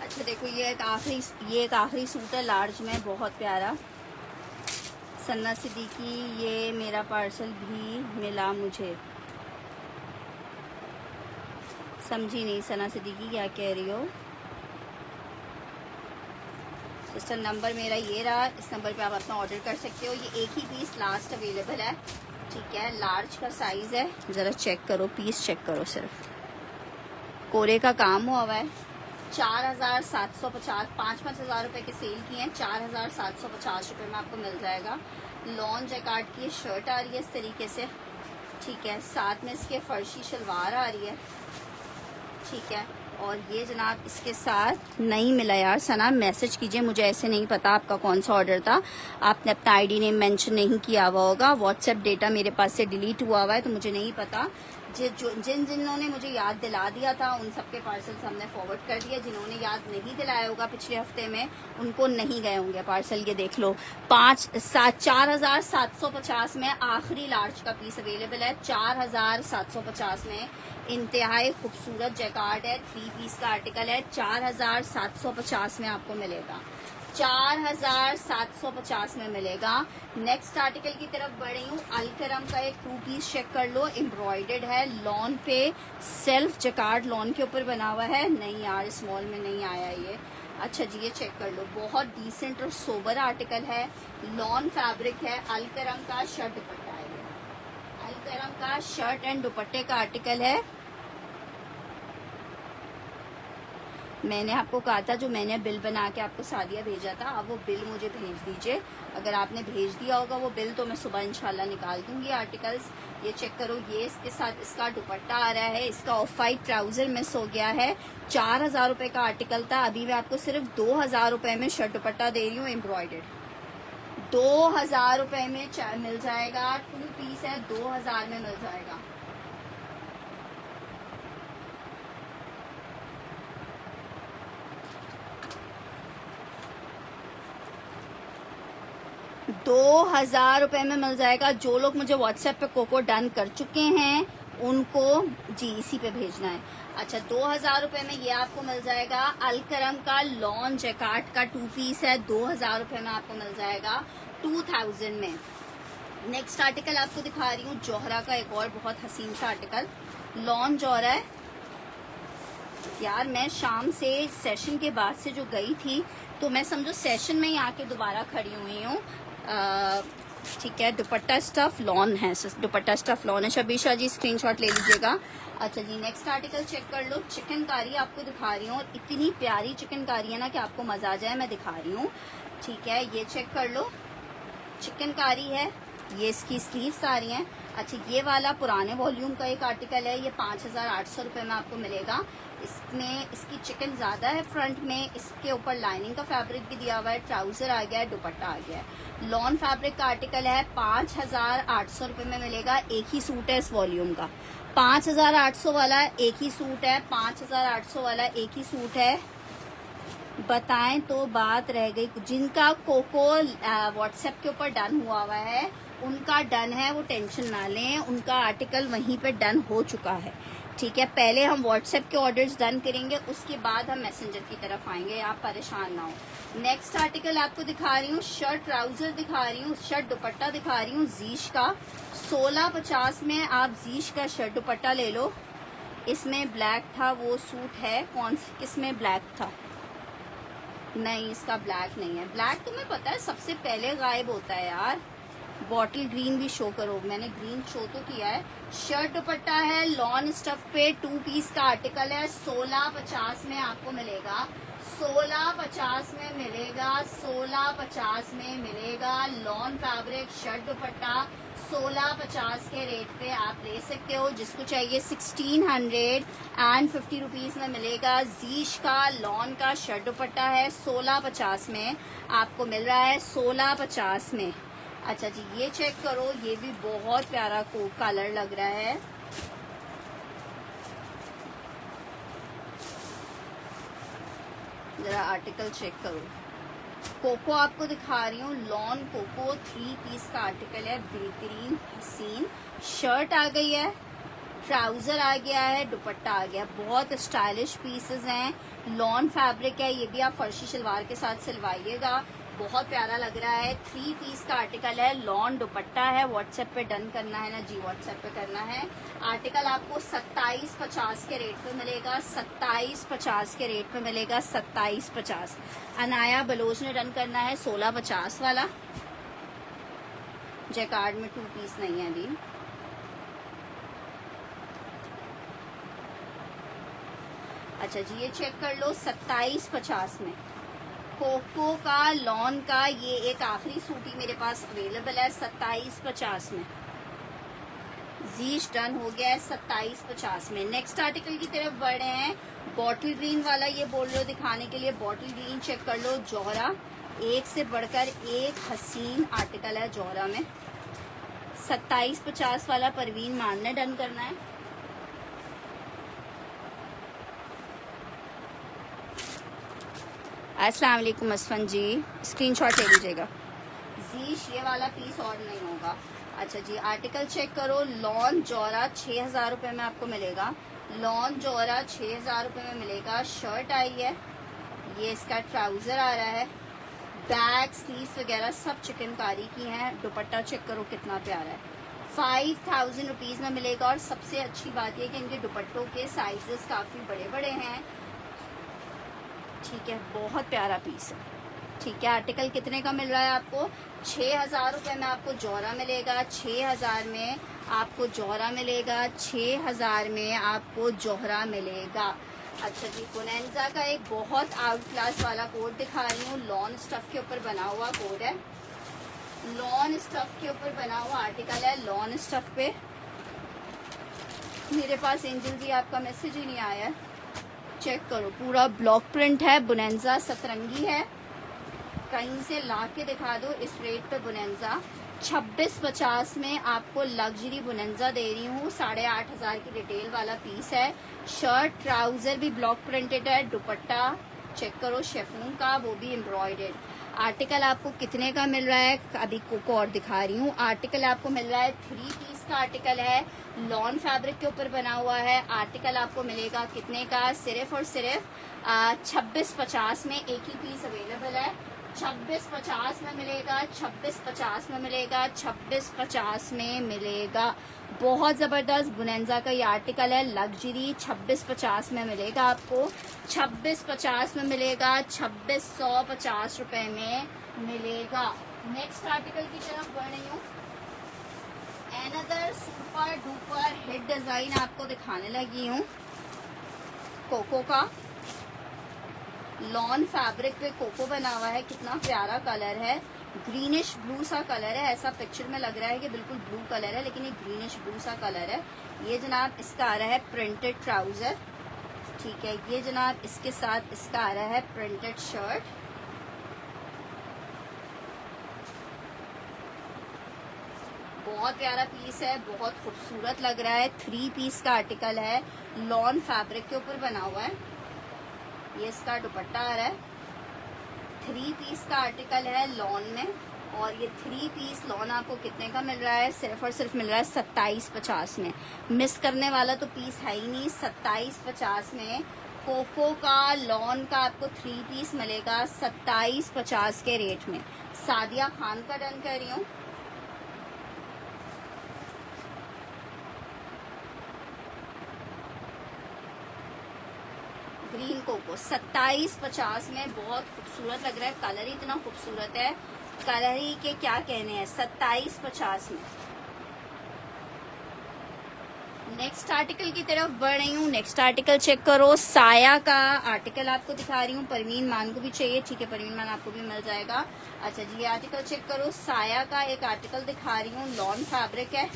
अच्छा देखो, ये एक आखिरी सूट है लार्ज में, बहुत प्यारा। सन्ना सिद्दीकी, ये मेरा पार्सल भी मिला मुझे। समझी नहीं सन्ना सिद्दीकी क्या कह रही हो। सिस्टर नंबर मेरा ये रहा, इस नंबर पे आप अपना ऑर्डर कर सकते हो। ये एक ही पीस लास्ट अवेलेबल है, ठीक है। लार्ज का साइज़ है, ज़रा चेक करो, पीस चेक करो। सिर्फ कोरे का काम हुआ हुआ है। 4,750, 5-5 हज़ार रुपये के सेल किए हैं। 4,750 रुपये में आपको मिल जाएगा। लॉन जैकार्ड की शर्ट आ रही है इस तरीके से, ठीक है। साथ में इसके फर्शी शलवार आ रही है, ठीक है। और ये जनाब इसके साथ नहीं मिला यार। सना मैसेज कीजिए, मुझे ऐसे नहीं पता आपका कौन सा ऑर्डर था। आपने अपना आईडी नेम मेंशन नहीं किया हुआ होगा। व्हाट्सएप डेटा मेरे पास से डिलीट हुआ हुआ है, तो मुझे नहीं पता। जिन्होंने मुझे याद दिला दिया था उन सबके पार्सल्स हमने फॉरवर्ड कर दिया। जिन्होंने याद नहीं दिलाया होगा पिछले हफ्ते में, उनको नहीं गए होंगे पार्सल। ये देख लो, 4,750 में आखिरी लार्ज का पीस अवेलेबल है। 4,750 में इंतहाई खूबसूरत जैकार्ड है, 3 पीस का आर्टिकल है। 4,750 में आपको मिलेगा। 4,750 में मिलेगा। नेक्स्ट आर्टिकल की तरफ बढ़ रही हूँ। अलकरम का एक 2 पीस चेक कर लो, एम्ब्रॉयडर्ड है, लॉन पे सेल्फ जैकार्ड लॉन के ऊपर बना हुआ है। नहीं यार, स्मॉल में नहीं आया ये। अच्छा जी, ये चेक कर लो, बहुत डिसेंट और सोबर आर्टिकल है। लॉन फैब्रिक है, अलकरम का शर्ट दुपट्टा है। अलकरम का शर्ट एंड दुपट्टे का आर्टिकल है। मैंने आपको कहा था, जो मैंने बिल बना के आपको सादिया भेजा था, अब वो बिल मुझे भेज दीजिए। अगर आपने भेज दिया होगा वो बिल, तो मैं सुबह इंशाल्लाह निकाल दूंगी आर्टिकल्स। ये चेक करो, ये इसके साथ इसका दुपट्टा आ रहा है। इसका ऑफ वाइट ट्राउजर मिस हो गया है। 4,000 रुपये का आर्टिकल था, अभी मैं आपको सिर्फ 2,000 रुपये में शर्ट दुपट्टा दे रही हूँ एम्ब्रॉयडर्ड। 2,000 रुपये में मिल जाएगा। 2 पीस है, 2,000 में मिल जाएगा। ₹2,000 में मिल जाएगा। जो लोग मुझे व्हाट्सएप पे कोको डन कर चुके हैं उनको जी इसी पे भेजना है। अच्छा, 2,000 रुपये में ये आपको मिल जाएगा। अलकरम का लॉन जैकार्ड का 2 पीस है, 2,000 रुपये में आपको मिल जाएगा 2,000 में। नेक्स्ट आर्टिकल आपको दिखा रही हूँ, जोहरा का एक और बहुत हसीन सा आर्टिकल। लॉन जोहरा है यार। मैं शाम से सेशन के बाद से जो गई थी, तो मैं समझो सेशन में ही आके दोबारा खड़ी हुई हूँ। ठीक है, दुपट्टा स्टफ लॉन है, दुपट्टा स्टफ लॉन है। शबीशा जी स्क्रीनशॉट ले लीजिएगा। अच्छा जी, नेक्स्ट आर्टिकल चेक कर लो। चिकनकारी आपको दिखा रही हूँ, और इतनी प्यारी चिकनकारी है ना कि आपको मजा आ जाए। मैं दिखा रही हूँ, ठीक है। ये चेक कर लो, चिकनकारी है। ये इसकी स्लीव्स आ रही हैं। अच्छा, ये वाला पुराने वॉल्यूम का एक आर्टिकल है। ये 5,800 रुपये में आपको मिलेगा। इसमें इसकी चिकन ज़्यादा है फ्रंट में। इसके ऊपर लाइनिंग का फैब्रिक भी दिया हुआ है। ट्राउज़र आ गया है, दुपट्टा आ गया है। लॉन फैब्रिक का आर्टिकल है। 5,800 रुपये में मिलेगा। एक ही सूट है इस वॉल्यूम का। 5,800 वाला एक ही सूट है। 5,800 वाला एक ही सूट है। बताएं तो बात रह गई। जिनका कोको व्हाट्सएप के ऊपर डन हुआ हुआ है, उनका डन है, वो टेंशन ना लें। उनका आर्टिकल वहीं पे डन हो चुका है, ठीक है। पहले हम व्हाट्सएप के ऑर्डर्स डन करेंगे, उसके बाद हम मैसेंजर की तरफ आएंगे। आप परेशान ना हो। नेक्स्ट आर्टिकल आपको दिखा रही हूँ, शर्ट ट्राउजर दिखा रही हूँ, शर्ट दुपट्टा दिखा रही हूँ जीश का। 1650 में आप जीश का शर्ट दुपट्टा ले लो। इसमें ब्लैक था, वो सूट है कौन सी, किसमें ब्लैक था? नहीं, इसका ब्लैक नहीं है। ब्लैक तुम्हें पता है सबसे पहले गायब होता है यार। बॉटल ग्रीन भी शो करो, मैंने ग्रीन शो तो किया है। शर्ट दुपट्टा है, लॉन स्टफ पे 2 पीस का आर्टिकल है। 1650 में आपको मिलेगा। 1650 में मिलेगा। 1650 में मिलेगा। लॉन फैब्रिक शर्ट दुपट्टा 1650 के रेट पे आप ले सकते हो। जिसको चाहिए 1650 रुपीज़ में मिलेगा। जीश का लॉन का शर्ट दुपट्टा है, 1650 में आपको मिल रहा है। 1650 में। अच्छा जी, ये चेक करो, ये भी बहुत प्यारा कलर लग रहा है। जरा आर्टिकल चेक करो। कोको आपको दिखा रही हूँ, लॉन कोको 3 पीस का आर्टिकल है। बेहतरीन हसीन शर्ट आ गई है, ट्राउजर आ गया है, दुपट्टा आ गया। बहुत स्टाइलिश पीसेस हैं। लॉन फैब्रिक है, ये भी आप फर्शी शलवार के साथ सिलवाइएगा, बहुत प्यारा लग रहा है। 3 पीस का आर्टिकल है, लॉन दुपट्टा है। व्हाट्सएप पे डन करना है ना जी, व्हाट्सएप पे करना है। आर्टिकल आपको 2750 के रेट पे मिलेगा, 2750 के रेट पे मिलेगा, 2750। अनाया बलोच ने डन करना है 1650 वाला। जैकार्ड में 2 पीस नहीं है अभी। अच्छा जी, ये चेक कर लो 2750 में। कोको का लॉन का ये एक आखिरी सूट ही मेरे पास अवेलेबल है 2750 में। जीश डन हो गया है 2750 में। नेक्स्ट आर्टिकल की तरफ बढ़ रहे हैं। बॉटल ग्रीन वाला ये बोल रहे हो दिखाने के लिए, बॉटल ग्रीन चेक कर लो। जौहरा, एक से बढ़कर एक हसीन आर्टिकल है जौहरा में। 2750 वाला परवीन मान ने डन करना है। अस्सलाम वालेकुम असफन जी, स्क्रीनशॉट ले लीजिएगा। जीश ये वाला पीस और नहीं होगा। अच्छा जी, आर्टिकल चेक करो। लॉन जौहरा 6000 रुपये में आपको मिलेगा। लॉन जौहरा 6000 रुपये में मिलेगा। शर्ट आई है, ये इसका ट्राउजर आ रहा है। बैक स्लीव्स वगैरह सब चिकनकारी की हैं। दुपट्टा चेक करो कितना प्यारा है। 5000 रुपीज़ में मिलेगा। और सबसे अच्छी बात यह कि इनके दुपट्टों के साइजेस काफ़ी बड़े बड़े हैं। ठीक है, बहुत प्यारा पीस है। ठीक है, आर्टिकल कितने का मिल रहा है आपको? 6000 रुपये में आपको जौहरा मिलेगा। 6000 में आपको जौहरा मिलेगा। 6000 में आपको जौहरा मिलेगा। अच्छा जी, बोनेंजा का एक बहुत आउट क्लास वाला कोट दिखा रही हूँ। लॉन स्टफ के ऊपर बना हुआ कोट है। लॉन स्टफ के ऊपर बना हुआ आर्टिकल है। लॉन स्टफ पे मेरे पास एंजल जी आपका मैसेज ही नहीं आया। चेक करो, पूरा ब्लॉक प्रिंट है। बुनेंजा सतरंगी है। कहीं से ला के दिखा दो इस रेट पे बुनेंजा। 2650 में आपको लग्जरी बुनेंजा दे रही हूँ। 8500 की रिटेल वाला पीस है। शर्ट ट्राउजर भी ब्लॉक प्रिंटेड है। दुपट्टा चेक करो शेफून का, वो भी एम्ब्रॉयडर्ड। आर्टिकल आपको कितने का मिल रहा है? अभी कोको और दिखा रही हूँ। आर्टिकल आपको मिल रहा है 3 पीस का आर्टिकल है। लॉन फैब्रिक के ऊपर बना हुआ है। आर्टिकल आपको मिलेगा कितने का? सिर्फ और सिर्फ 2650 में। एक ही पीस अवेलेबल है। 2650 में मिलेगा। 2650 में मिलेगा। 2650 में मिलेगा। बहुत ज़बरदस्त बुनेंजा का ये आर्टिकल है। लग्जरी 2650 में मिलेगा आपको। 2650 में मिलेगा। 2650 रुपये में मिलेगा। नेक्स्ट आर्टिकल की तरफ बढ़ रही हूँ। Another super duper hit design आपको दिखाने लगी हूँ। कोको का लॉन फैब्रिक पे कोको बना हुआ है। कितना प्यारा कलर है। ग्रीनिश ब्लू सा कलर है। ऐसा पिक्चर में लग रहा है कि बिल्कुल ब्लू कलर है, लेकिन ये ग्रीनिश ब्लू सा कलर है। ये जनाब इसका आ रहा है प्रिंटेड ट्राउजर। ठीक है, ये जनाब इसके साथ इसका आ रहा है प्रिंटेड शर्ट। बहुत प्यारा पीस है, बहुत खूबसूरत लग रहा है। 3 पीस का आर्टिकल है। लॉन फैब्रिक के ऊपर बना हुआ है। ये इसका दुपट्टा आ रहा है। 3 पीस का आर्टिकल है लॉन में। और ये 3 पीस लॉन आपको कितने का मिल रहा है? सिर्फ और सिर्फ मिल रहा है 2750 में। मिस करने वाला तो पीस है ही नहीं। 2750 में कोको का लॉन का आपको 3 पीस मिलेगा 2750 के रेट में। सादिया खान का डन कर रही हूँ। ग्रीन कोको 2750 में। बहुत खूबसूरत लग रहा है। कलर ही इतना खूबसूरत है। कलर ही के क्या कहने हैं। 2750 में। नेक्स्ट आर्टिकल की तरफ बढ़ रही हूँ। नेक्स्ट आर्टिकल चेक करो। साया का आर्टिकल आपको दिखा रही हूँ। परवीन मान को भी चाहिए। ठीक है, परवीन मान आपको भी मिल जाएगा। अच्छा जी, ये आर्टिकल चेक करो। साया का एक आर्टिकल दिखा रही हूँ। लॉन फैब्रिक है।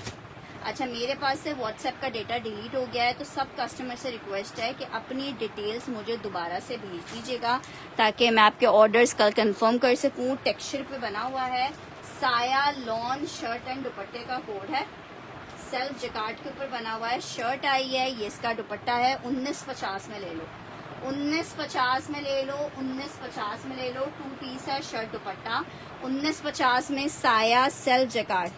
अच्छा, मेरे पास से व्हाट्सएप का डेटा डिलीट हो गया है, तो सब कस्टमर से रिक्वेस्ट है कि अपनी डिटेल्स मुझे दोबारा से भेज दीजिएगा ताकि मैं आपके ऑर्डर्स कल कंफर्म कर सकूं। टेक्सचर पे बना हुआ है। साया लॉन शर्ट एंड दुपट्टे का कोड है। सेल्फ जैकार्ड के ऊपर बना हुआ है। शर्ट आई है, ये इसका दुपट्टा है। 1950 में ले लो। 1950 में ले लो। 1950 में ले लो। 2 पीस है शर्ट दुपट्टा। 1950 में साया सेल्फ जैकार्ड।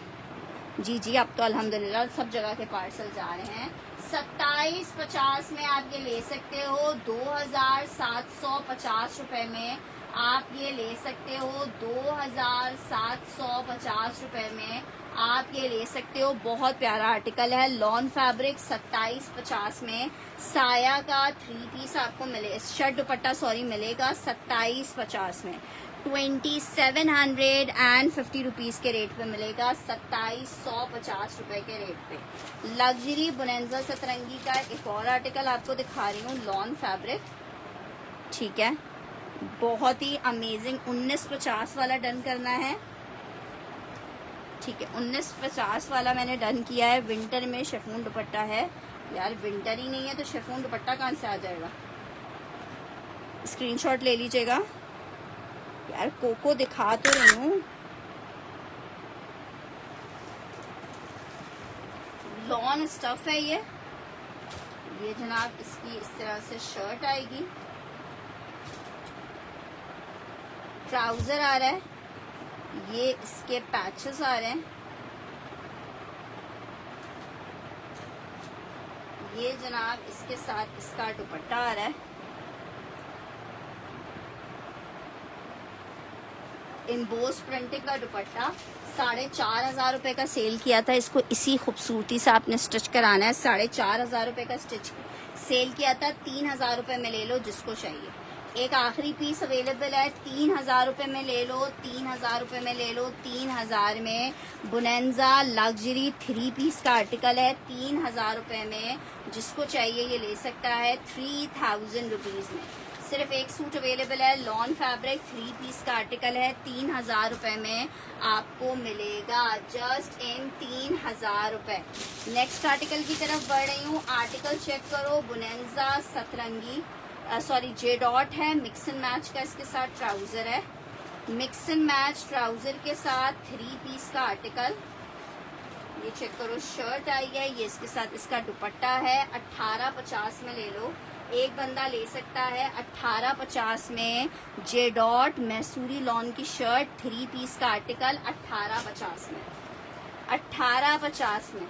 जी जी, अब तो अल्हम्दुलिल्लाह सब जगह के पार्सल जा रहे हैं। 2750 में आप ये ले सकते हो। 2750 रुपए में आप ये ले सकते हो। 2750 रुपए में आप ये ले सकते हो। बहुत प्यारा आर्टिकल है, लॉन फैब्रिक, 2750 में। साया का 3 पीस आपको मिले, शर्ट दुपट्टा सॉरी मिलेगा 2750 में। 2750 रुपीज़ के रेट पे मिलेगा, 2750 रुपए के रेट पे। लग्जरी बोनेंजा सतरंगी का एक और आर्टिकल आपको दिखा रही हूँ, लॉन फैब्रिक, ठीक है, बहुत ही अमेजिंग। 1950 वाला डन करना है, ठीक है, 1950 वाला मैंने डन किया है। विंटर में शिफॉन दुपट्टा है, यार विंटर ही नहीं है तो शिफॉन दुपट्टा कहाँ से आ जाएगा। स्क्रीनशॉट ले लीजिएगा। यार कोको दिखा तो रही हूँ, लॉन स्टफ है ये जनाब। इसकी इस तरह से शर्ट आएगी, ट्राउजर आ रहा है, ये इसके पैचेस आ रहे हैं, ये जनाब इसके साथ इसका दुपट्टा आ रहा है। एम्बोस प्रिंटिंग का दुपट्टा 4500 रुपए का सेल किया था, इसको इसी खूबसूरती से आपने स्टिच कराना है। 4500 रुपए का स्टिच सेल किया था, 3000 रुपए में ले लो जिसको चाहिए। एक आखिरी पीस अवेलेबल है, 3000 रुपए में ले लो, 3000 रुपए में ले लो। 3000 में बोनेंजा लग्जरी 3 पीस का आर्टिकल है, 3000 रुपए में जिसको चाहिए ये ले सकता है। 3000 रुपीज में सिर्फ एक सूट अवेलेबल है, लॉन फैब्रिक 3 पीस का आर्टिकल है, 3000 रुपए में आपको मिलेगा, जस्ट इन 3000 रुपए। नेक्स्ट आर्टिकल की तरफ बढ़ रही हूँ, आर्टिकल चेक करो, बोनेंजा सतरंगी सॉरी जे डॉट है, मिक्स एंड मैच का इसके साथ ट्राउजर है, मिक्स एंड मैच ट्राउजर के साथ 3 पीस का आर्टिकल। ये चेक करो, शर्ट आई है, ये इसके साथ इसका दुपट्टा है। 1850 में ले लो, एक बंदा ले सकता है 1850 में। जे डॉट मैसूरी लॉन की शर्ट 3 पीस का आर्टिकल 1850 में, 1850 में।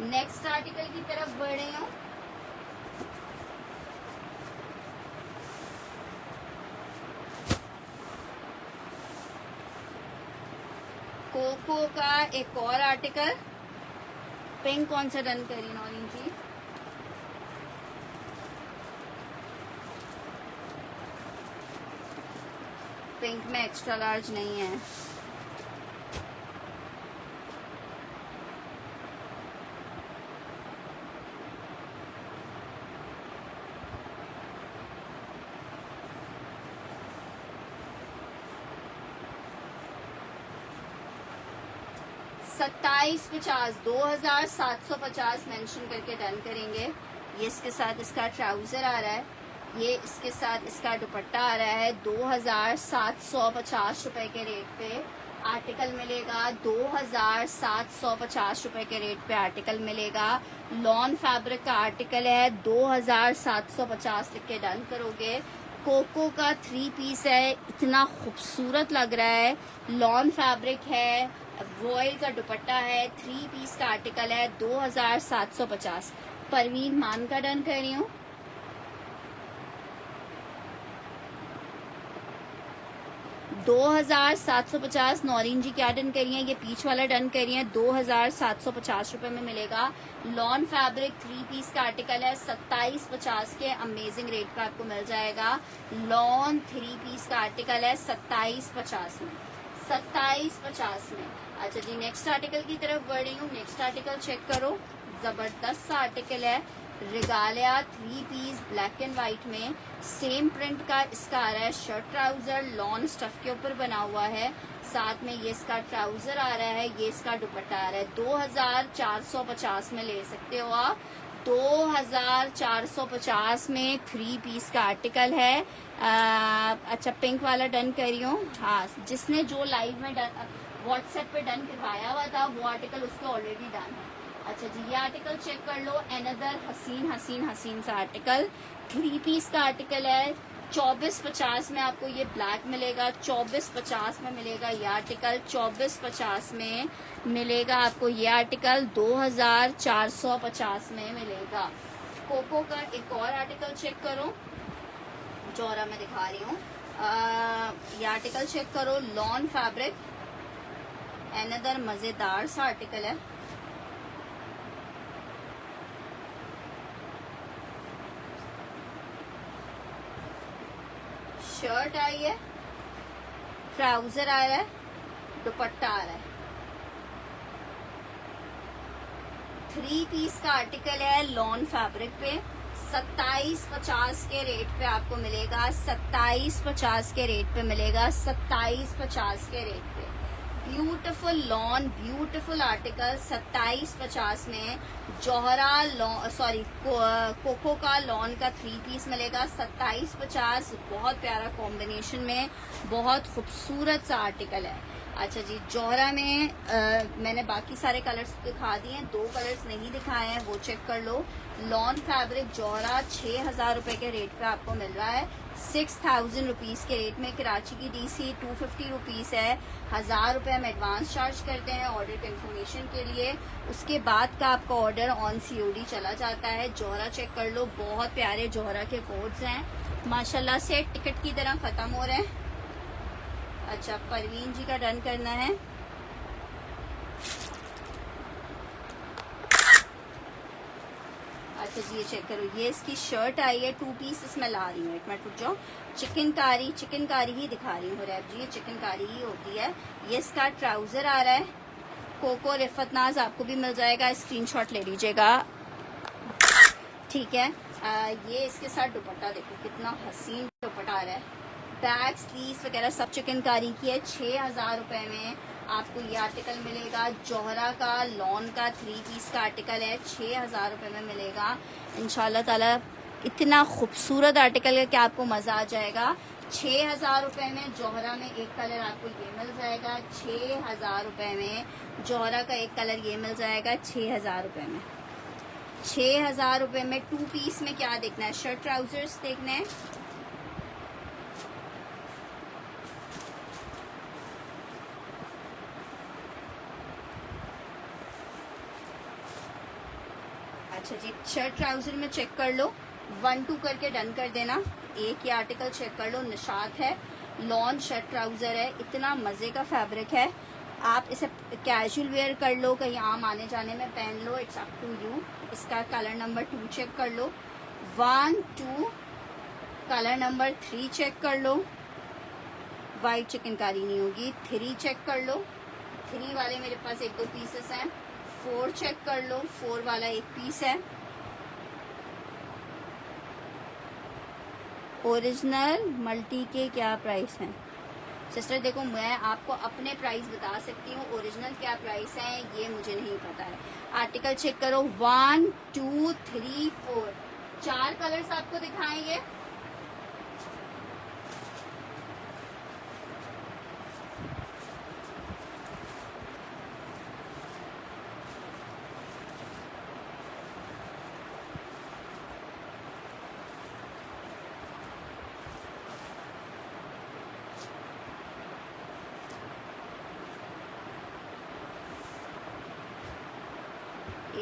नेक्स्ट आर्टिकल की तरफ बढ़ रही हूँ, कोको का एक और आर्टिकल। पिंक कौन सा डन करी नौरीन जी? पिंक में एक्स्ट्रा लार्ज नहीं है। सत्ताईस 2750 मेंशन करके डन करेंगे। ये इसके साथ इसका ट्राउजर आ रहा है, ये इसके साथ इसका दुपट्टा आ रहा है। 2750 रुपए के रेट पे आर्टिकल मिलेगा, 2750 रुपए के रेट पे आर्टिकल मिलेगा। लॉन फैब्रिक का आर्टिकल है, 2750 लिख के डन करोगे। कोको का 3 पीस है, इतना खूबसूरत लग रहा है, लॉन फैब्रिक है, रॉयल का दुपट्टा है, 3 पीस का आर्टिकल है, 2750। परवीन मान का डन कर रही हूँ। $2750। नौरीन जी क्या डन करिए, ये पीच वाला डन करिए, 2750 रुपए में मिलेगा। लॉन फैब्रिक 3 पीस का आर्टिकल है, 2750 के अमेजिंग रेट पर आपको मिल जाएगा। लॉन 3 पीस का आर्टिकल है 2750 में, 2750 में। अच्छा जी, नेक्स्ट आर्टिकल की तरफ बढ़ रही हूँ। नेक्स्ट आर्टिकल चेक करो, जबरदस्त सा आर्टिकल है, Regalia 3 piece black and white में, सेम प्रिंट का इसका आ रहा है। शर्ट ट्राउजर लॉन स्टफ के ऊपर बना हुआ है, साथ में ये इसका ट्राउजर आ रहा है, ये इसका दुपट्टा आ रहा है। 2450 में ले सकते हो आप। 2450 में 3 पीस का आर्टिकल है। अच्छा, पिंक वाला डन करी हूँ। हाँ, जिसने जो लाइव में व्हाट्सएप पे डन करवाया हुआ था वो आर्टिकल उसको ऑलरेडी डन है। अच्छा जी, ये आर्टिकल चेक कर लो, अनदर हसीन सा आर्टिकल, 3 पीस का आर्टिकल है, 2450 में आपको ये ब्लैक मिलेगा, 2450 में मिलेगा ये आर्टिकल, 2450 में मिलेगा आपको ये आर्टिकल, 2450 में मिलेगा। कोको का एक और आर्टिकल चेक करो, जोरा में दिखा रही हूँ। ये आर्टिकल चेक करो, लॉन फैब्रिक, अनदर मजेदार सा आर्टिकल है। शर्ट आई है, ट्राउजर आ रहा है, दुपट्टा आ रहा है। 3 पीस का आर्टिकल है लॉन फैब्रिक पे, 2750 के रेट पे आपको मिलेगा, 2750 के रेट पे मिलेगा, 2750 के रेट पे। ब्यूटीफुल लॉन, ब्यूटीफुल आर्टिकल 2750 में। जोहरा लॉन, सॉरी कोको का लॉन का 3 पीस मिलेगा 2750। बहुत प्यारा कॉम्बिनेशन में, बहुत खूबसूरत सा आर्टिकल है। अच्छा जी, जोहरा में मैंने बाकी सारे कलर्स दिखा दिए हैं, 2 कलर्स नहीं दिखाए हैं, वो चेक कर लो। लॉन फैब्रिक जोहरा 6000 रुपए के रेट पे आपको मिल रहा है, 6000 रुपीज़ के रेट में। कराची की डीसी 250 रुपीज़ है, 1000 रुपये हम एडवांस चार्ज करते हैं ऑर्डर कंफर्मेशन के लिए। उसके बाद का आपका ऑर्डर ऑन COD चला जाता है। जोहरा चेक कर लो, बहुत प्यारे जोहरा के कोड्स हैं माशाल्लाह से, टिकट की तरह ख़त्म हो रहे हैं। अच्छा, परवीन जी का डन करना है। अच्छा जी, ये चेक करो, ये इसकी शर्ट आई है, 2 पीस इसमें ला रही हूँ, एक मिनट रुक जाओ। चिकनकारी ही दिखा रही हूँ रैब जी, ये चिकनकारी ही होती है। ये इसका ट्राउजर आ रहा है, कोको रिफत नाज आपको भी मिल जाएगा, स्क्रीनशॉट ले लीजिएगा, ठीक है। ये इसके साथ दुपट्टा देखो, कितना हसीन दुपट्टा आ रहा है, बैक स्लीव्स वगैरह सब चिकनकारी की है। 6000 रुपये में आपको ये आर्टिकल मिलेगा। जोहरा का लॉन का 3 पीस का आर्टिकल है, 6000 रुपये में मिलेगा इंशाल्लाह ताला। इतना खूबसूरत आर्टिकल है कि आपको मज़ा आ जाएगा। 6000 रुपये में जोहरा में एक कलर आपको ये मिल जाएगा, 6000 रुपये में जोहरा का एक कलर ये मिल जाएगा, 6000 रुपये में। 6000 रुपये में 2 पीस में क्या देखना है, शर्ट ट्राउजर्स देखना है। अच्छा जी, शर्ट ट्राउजर में चेक कर लो, 1-2 करके डन कर देना। एक ही आर्टिकल चेक कर लो, निशात है, लॉन शर्ट ट्राउजर है, इतना मज़े का फैब्रिक है। आप इसे कैजुअल वेयर कर लो, कहीं आम आने जाने में पहन लो, इट्स अप टू यू। इसका कलर नंबर 2 चेक कर लो, 1, 2। कलर नंबर 3 चेक कर लो, वाइट चिकनकारी नहीं होगी। 3 चेक कर लो, 3 वाले मेरे पास 1-2 पीसेस हैं। 4 चेक कर लो, 4 वाला 1 पीस है। ओरिजिनल मल्टी के क्या प्राइस हैं सिस्टर? देखो, मैं आपको अपने प्राइस बता सकती हूँ, ओरिजिनल क्या प्राइस है ये मुझे नहीं पता है। आर्टिकल चेक करो, 1, 2, 3, 4, 4 कलर्स आपको दिखाएंगे।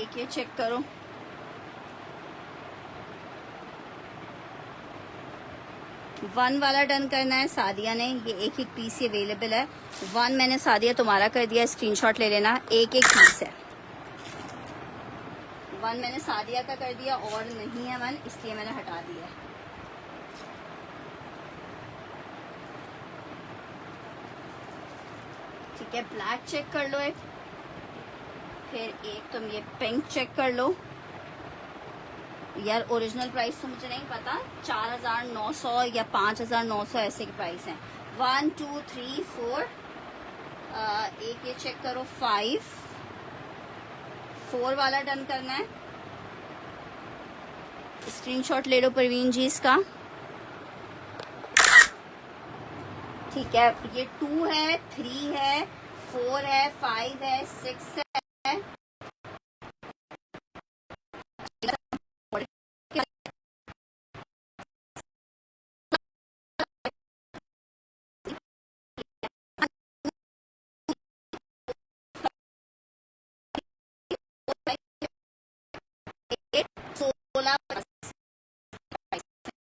एक ये चेक करो, वन वाला डन करना है सादिया ने, ये एक पीस ही अवेलेबल है। 1 मैंने सादिया तुम्हारा कर दिया, स्क्रीनशॉट ले लेना, एक पीस है। 1 मैंने सादिया का कर दिया, और नहीं है 1, इसलिए मैंने हटा दिया। ठीक है, ब्लैक चेक कर लो एक, फिर एक तुम ये पिंक चेक कर लो। यार ओरिजिनल प्राइस तो मुझे नहीं पता, 4900 या 5900 ऐसे के प्राइस हैं। 1, 2, 3, 4। एक ये चेक करो, 5, 4 वाला डन करना है। स्क्रीनशॉट ले लो परवीन जी इसका, ठीक है। ये 2 है, 3 है, 4 है, 5 है, 6 है।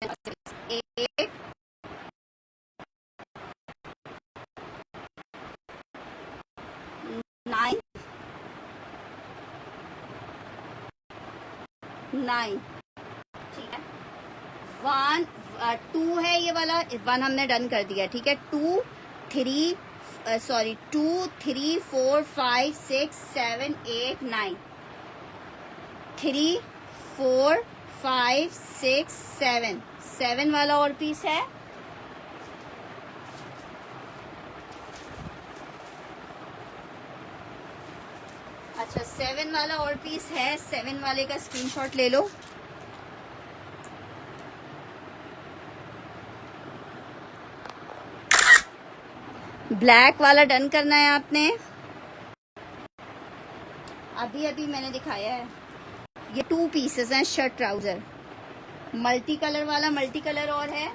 8 9 9, ठीक है। 1 2 है ये वाला, 1 हमने डन कर दिया, ठीक है। 2 3 2 3 4 5 6 7 8 9, 3 4 5 6 7, 7 वाला और पीस है। अच्छा 7 वाला और पीस है, 7 वाले का स्क्रीनशॉट ले लो। ब्लैक वाला डन करना है आपने। अभी अभी मैंने दिखाया है। ये 2 पीसेस हैं शर्ट ट्राउजर, मल्टी कलर वाला, मल्टी कलर और है।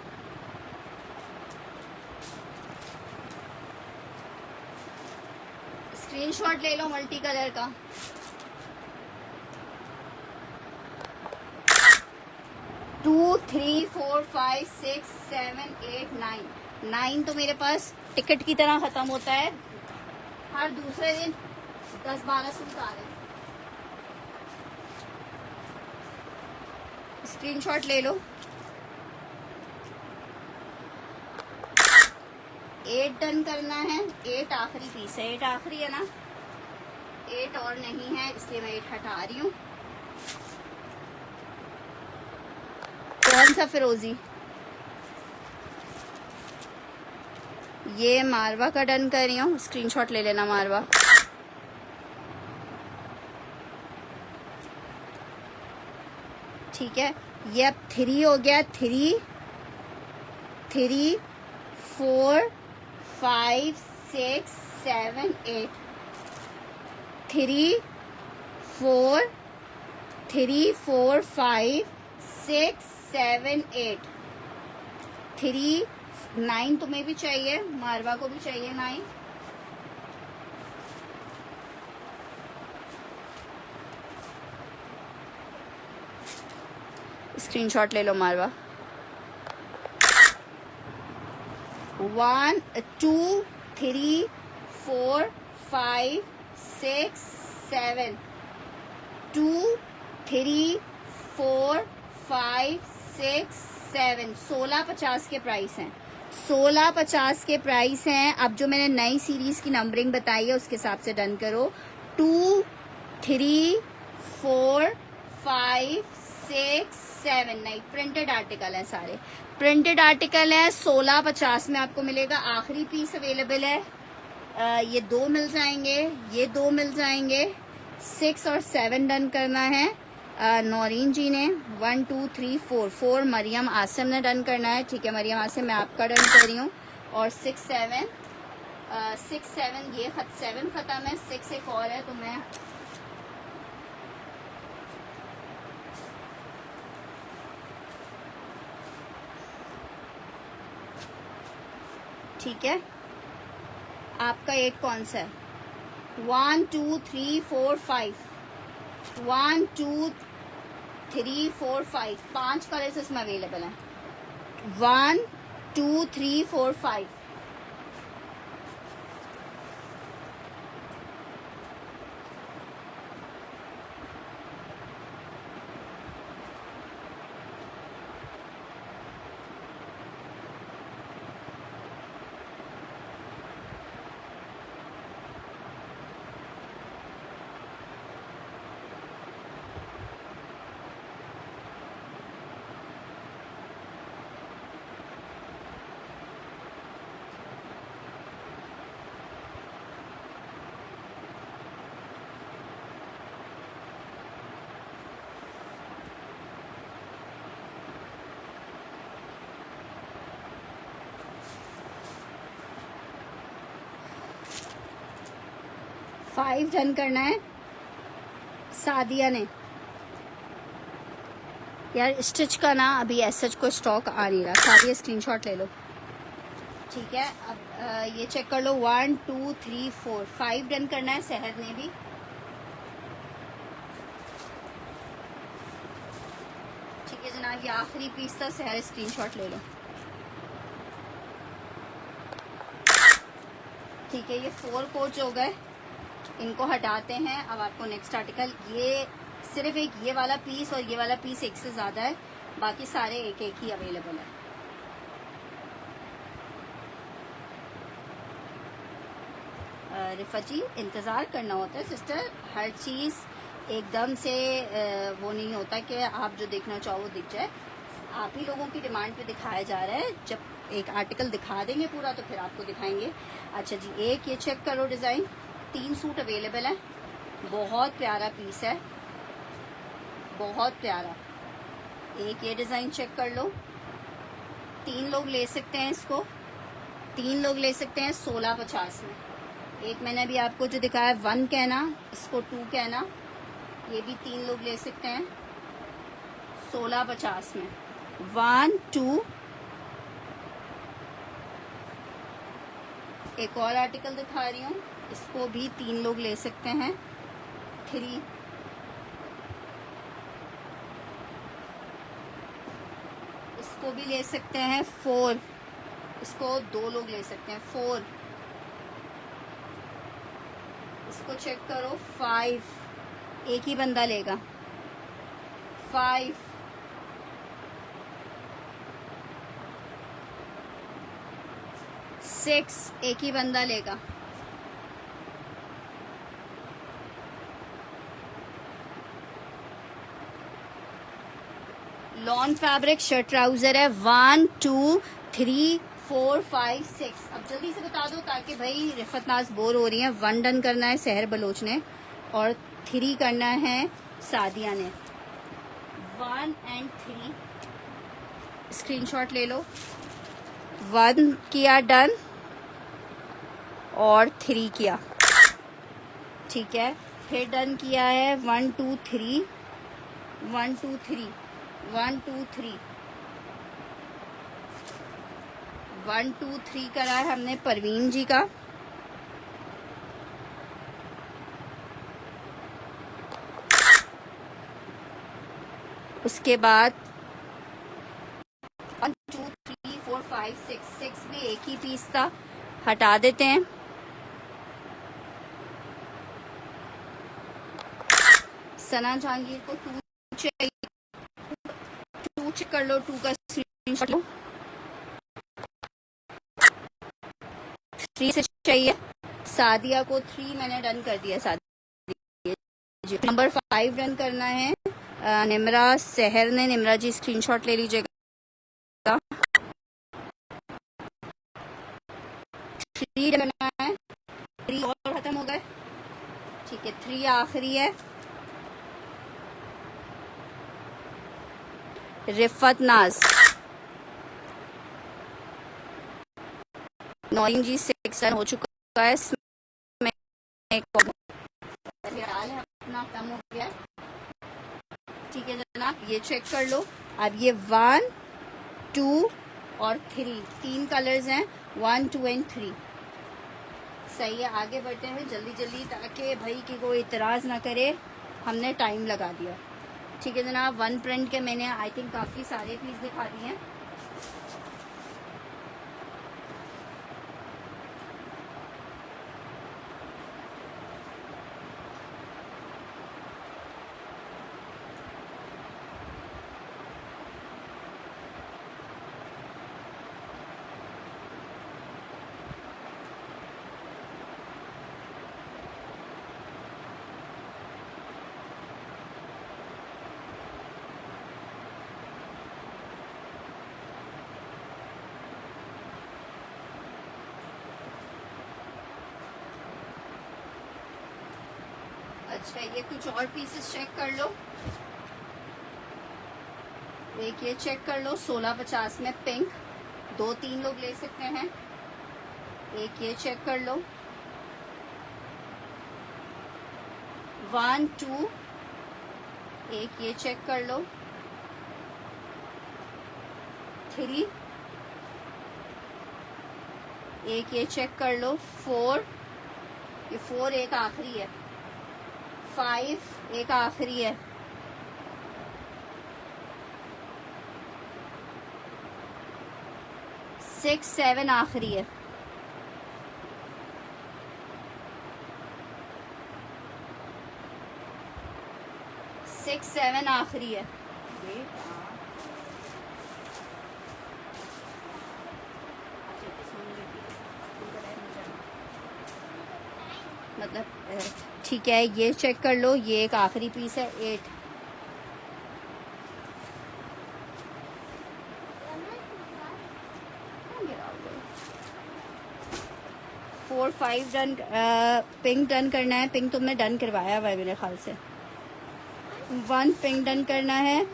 स्क्रीनशॉट ले लो मल्टी कलर का। टू 3 4 5 6 7 8 9, 9 तो मेरे पास टिकट की तरह खत्म होता है। हर दूसरे दिन 10-12 सूट आ रहे हैं। स्क्रीनशॉट ले लो। 8 डन करना है। 8 आखिरी पीस है। 8 आखिरी है ना, 8 और नहीं है, इसलिए मैं 8 हटा रही हूँ। कौन सा फिरोजी? ये मारवा का डन कर रही हूँ, स्क्रीनशॉट ले लेना मारवा। ठीक है, ये अब 3 हो गया। 3 3 4 5 6 7 8, 3 4 3 4 5 6 7 8, 3 9 तुम्हें भी चाहिए, मारवा को भी चाहिए 9। स्क्रीनशॉट ले लो मारवा। 1 2 3 4 5 6 7, 2 3 4 5 6 7, 1650 के प्राइस हैं। 1650 के प्राइस हैं। अब जो मैंने नई सीरीज की नंबरिंग बताई है उसके हिसाब से डन करो। 2 3 4 5 6 7, नहीं प्रिंटेड आर्टिकल है, सारे प्रिंटेड आर्टिकल है। 1650 में आपको मिलेगा। आखिरी पीस अवेलेबल है। ये 2 मिल जाएंगे, ये 2 मिल जाएंगे। 6 और 7 डन करना है। नौरीन जी ने 1 2 3 4, 4 मरियम आसिम ने डन करना है। ठीक है मरियम आसिम, मैं आपका डन कर रही हूँ। और 6 7 ये 7 खत्म है, 6 एक और है, तो मैं ठीक है। आपका 8 कौन सा है? 1 2 3 4 5, 1 2 3 4 5, 5 कलर्स इसमें अवेलेबल हैं। 1 2 3 4 5। फाइव डन करना है। सादिया ने यार स्टिच का ना अभी एसएच को स्टॉक आ नहीं रहा। सादिया स्क्रीनशॉट ले लो। ठीक है, अब ये चेक कर लो। 1 2 3 4 5 डन करना है। शहर ने भी ठीक है जनाब, ये आखिरी पीस था, सहर स्क्रीनशॉट ले लो। ठीक है, ये 4 कोच हो गए, इनको हटाते हैं। अब आपको नेक्स्ट आर्टिकल, ये सिर्फ एक ये वाला पीस और ये वाला पीस एक से ज़्यादा है, बाकी सारे एक एक ही अवेलेबल है। रिफा जी, इंतज़ार करना होता है सिस्टर, हर चीज़ एकदम से वो नहीं होता कि आप जो देखना चाहो वो दिख जाए। आप ही लोगों की डिमांड पे दिखाया जा रहा है। जब एक आर्टिकल दिखा देंगे पूरा तो फिर आपको दिखाएंगे। अच्छा जी, एक ये चेक करो डिज़ाइन, 3 सूट अवेलेबल है, बहुत प्यारा पीस है, बहुत प्यारा। एक ये डिज़ाइन चेक कर लो, 3 लोग ले सकते हैं इसको, 3 लोग ले सकते हैं 1650 में। एक मैंने अभी आपको जो दिखाया 1 कहना, इसको 2 कहना, ये भी 3 लोग ले सकते हैं 1650 में। 1 2। एक और आर्टिकल दिखा रही हूँ, इसको भी 3 लोग ले सकते हैं 3। इसको भी ले सकते हैं 4, इसको 2 लोग ले सकते हैं 4। इसको चेक करो 5, एक ही बंदा लेगा 5। 6, एक ही बंदा लेगा। लॉन फैब्रिक शर्ट ट्राउजर है, 1 2 3 4 5 6। अब जल्दी से बता दो ताकि भाई रिफत नाज बोर हो रही है। 1 डन करना है सहर बलोच ने और 3 करना है सादिया ने। 1 और 3 स्क्रीनशॉट ले लो। 1 किया डन और 3 किया, ठीक है। फिर डन किया है 1 2 3 1 2 3 1 2 3 1 2 3 करा है हमने परवीन जी का। उसके बाद 1 2 3 4 5 6, 6 भी एक ही पीस था, हटा देते हैं। सना जहांगीर को 2 चाहिए, 2 चेक कर लो, 2 का स्क्रीनशॉट लो। 3 से चाहिए सादिया को, 3 मैंने डन कर दिया सादिया। नंबर 5 डन करना है निमरा सहर ने। निमरा जी स्क्रीनशॉट ले लीजिएगा। 3 डन है, 3 और खत्म हो गए, ठीक है। 3 आखिरी है। रिफत नाज, नौरीन जी 6 हो चुका है, अपना कम हो गया, ठीक है जनाब। ये चेक कर लो। अब ये 1 2 और 3 कलर्स हैं, 1 2 और 3। सही है, आगे बढ़ते हैं जल्दी जल्दी ताकि भाई की कोई इतराज़ ना करे, हमने टाइम लगा दिया, ठीक है जनाब। 1 प्रिंट के मैंने आई थिंक काफ़ी सारे पीस दिखा दिए हैं। अच्छा, ये कुछ और पीसेस चेक कर लो। एक ये चेक कर लो 1650 में पिंक, 2-3 लोग ले सकते हैं। एक ये चेक कर लो 1 2। एक ये चेक कर लो 3। एक ये चेक कर लो 4, ये 4 एक आखिरी है। 5 एक आखिरी है। 6-7 आखिरी है। सिक्स सेवन आखिरी है। मतलब ठीक है, ये चेक कर लो, ये एक आखिरी पीस है। 8 4 5 डन। पिंक डन करना है। पिंक तुमने डन करवाया हुआ है मेरे ख्याल से। 1 पिंक डन करना है।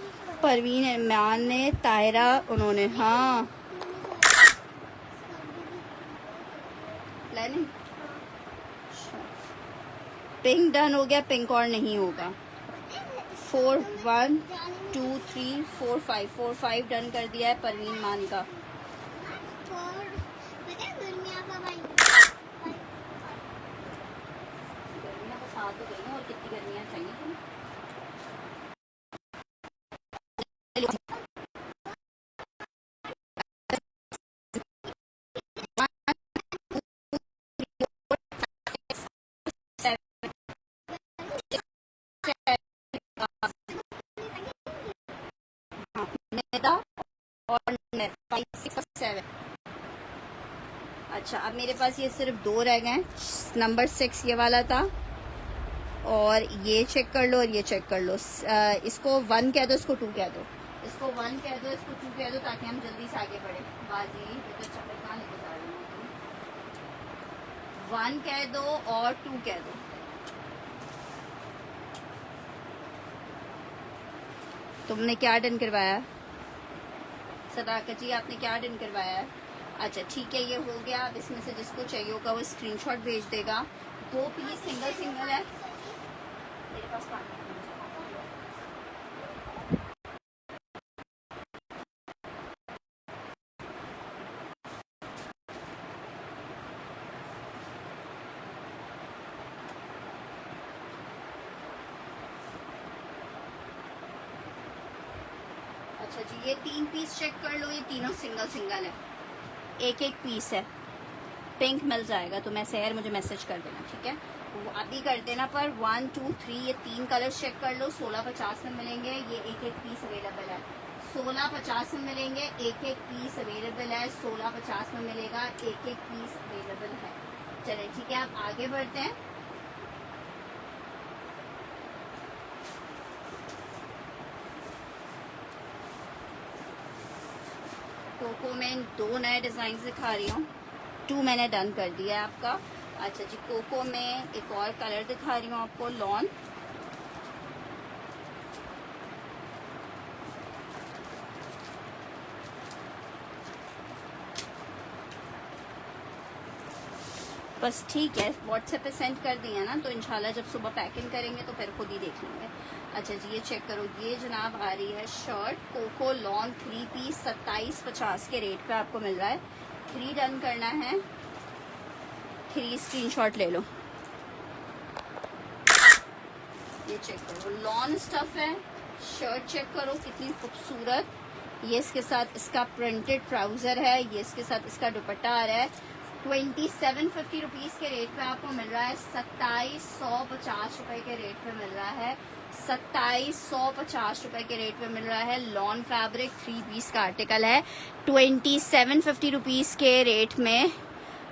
परवीन इमरान ने, तायरा उन्होंने, हाँ प्लानिंग। पिंक डन हो गया, पिंक और नहीं होगा। 4 1 2 3 4 5 4 5 डन कर दिया है परवीन मान का। गर्मियाँ बस आ तो गई हैं, और कितनी गर्मियाँ चाहिए तुम्हें? और 5 6 और 7। अच्छा, अब मेरे पास ये सिर्फ 2 रह गए। नंबर 6 ये वाला था, और ये चेक कर लो और ये चेक कर लो। इसको 1 कह दो, इसको 2 कह दो। इसको 1 कह दो, इसको 2 कह दो, ताकि हम जल्दी से आगे बढ़े। बाजी ये तो चक्कर कहाँ लेके जा रहे हो? 1 कह दो और 2 कह दो। तुमने क्या डन करवाया? सदाकत जी, आपने क्या डन करवाया है? अच्छा ठीक है, ये हो गया। अब इसमें से जिसको चाहिए होगा वो स्क्रीनशॉट भेज देगा। 2 पीस सिंगल सिंगल है मेरे पास। पानी अच्छा जी, ये 3 पीस चेक कर लो। ये तीनों सिंगल सिंगल है, एक एक पीस है। पिंक मिल जाएगा तो मैं शहर मुझे मैसेज कर देना, ठीक है? वो अभी कर देना। पर 1 2 3 ये 3 कलर चेक कर लो। 1650 में मिलेंगे। ये एक एक पीस अवेलेबल है। 1650 में मिलेंगे, एक एक पीस अवेलेबल है। 1650 में मिलेगा, एक एक पीस अवेलेबल है। चलें ठीक है, आप आगे बढ़ते हैं। कोको में 2 नए डिजाइन दिखा रही हूँ। 2 मैंने डन कर दिया है आपका। अच्छा जी, कोको में एक और कलर दिखा रही हूँ आपको, लॉन। बस ठीक है, व्हाट्सएप पे सेंड कर दिया ना, तो इंशाल्लाह जब सुबह पैकिंग करेंगे तो फिर खुद ही देख लेंगे। अच्छा जी, ये चेक करो। ये जनाब आ रही है शर्ट कोको लॉन 3 पीस 2750 के रेट पे आपको मिल रहा है। 3 डन करना है। 3 स्क्रीनशॉट ले लो। ये चेक करो, लॉन स्टफ है। शर्ट चेक करो कितनी खूबसूरत। ये इसके साथ इसका प्रिंटेड ट्राउजर है। ये इसके साथ इसका दुपट्टा आ रहा है। 2750 रुपीज़ के रेट पे आपको मिल रहा है। 2750 रुपए के रेट पे मिल रहा है। 2750 रुपए के रेट पे मिल रहा है। लॉन फैब्रिक 3 पीस का आर्टिकल है। 2750 रुपीज़ के रेट में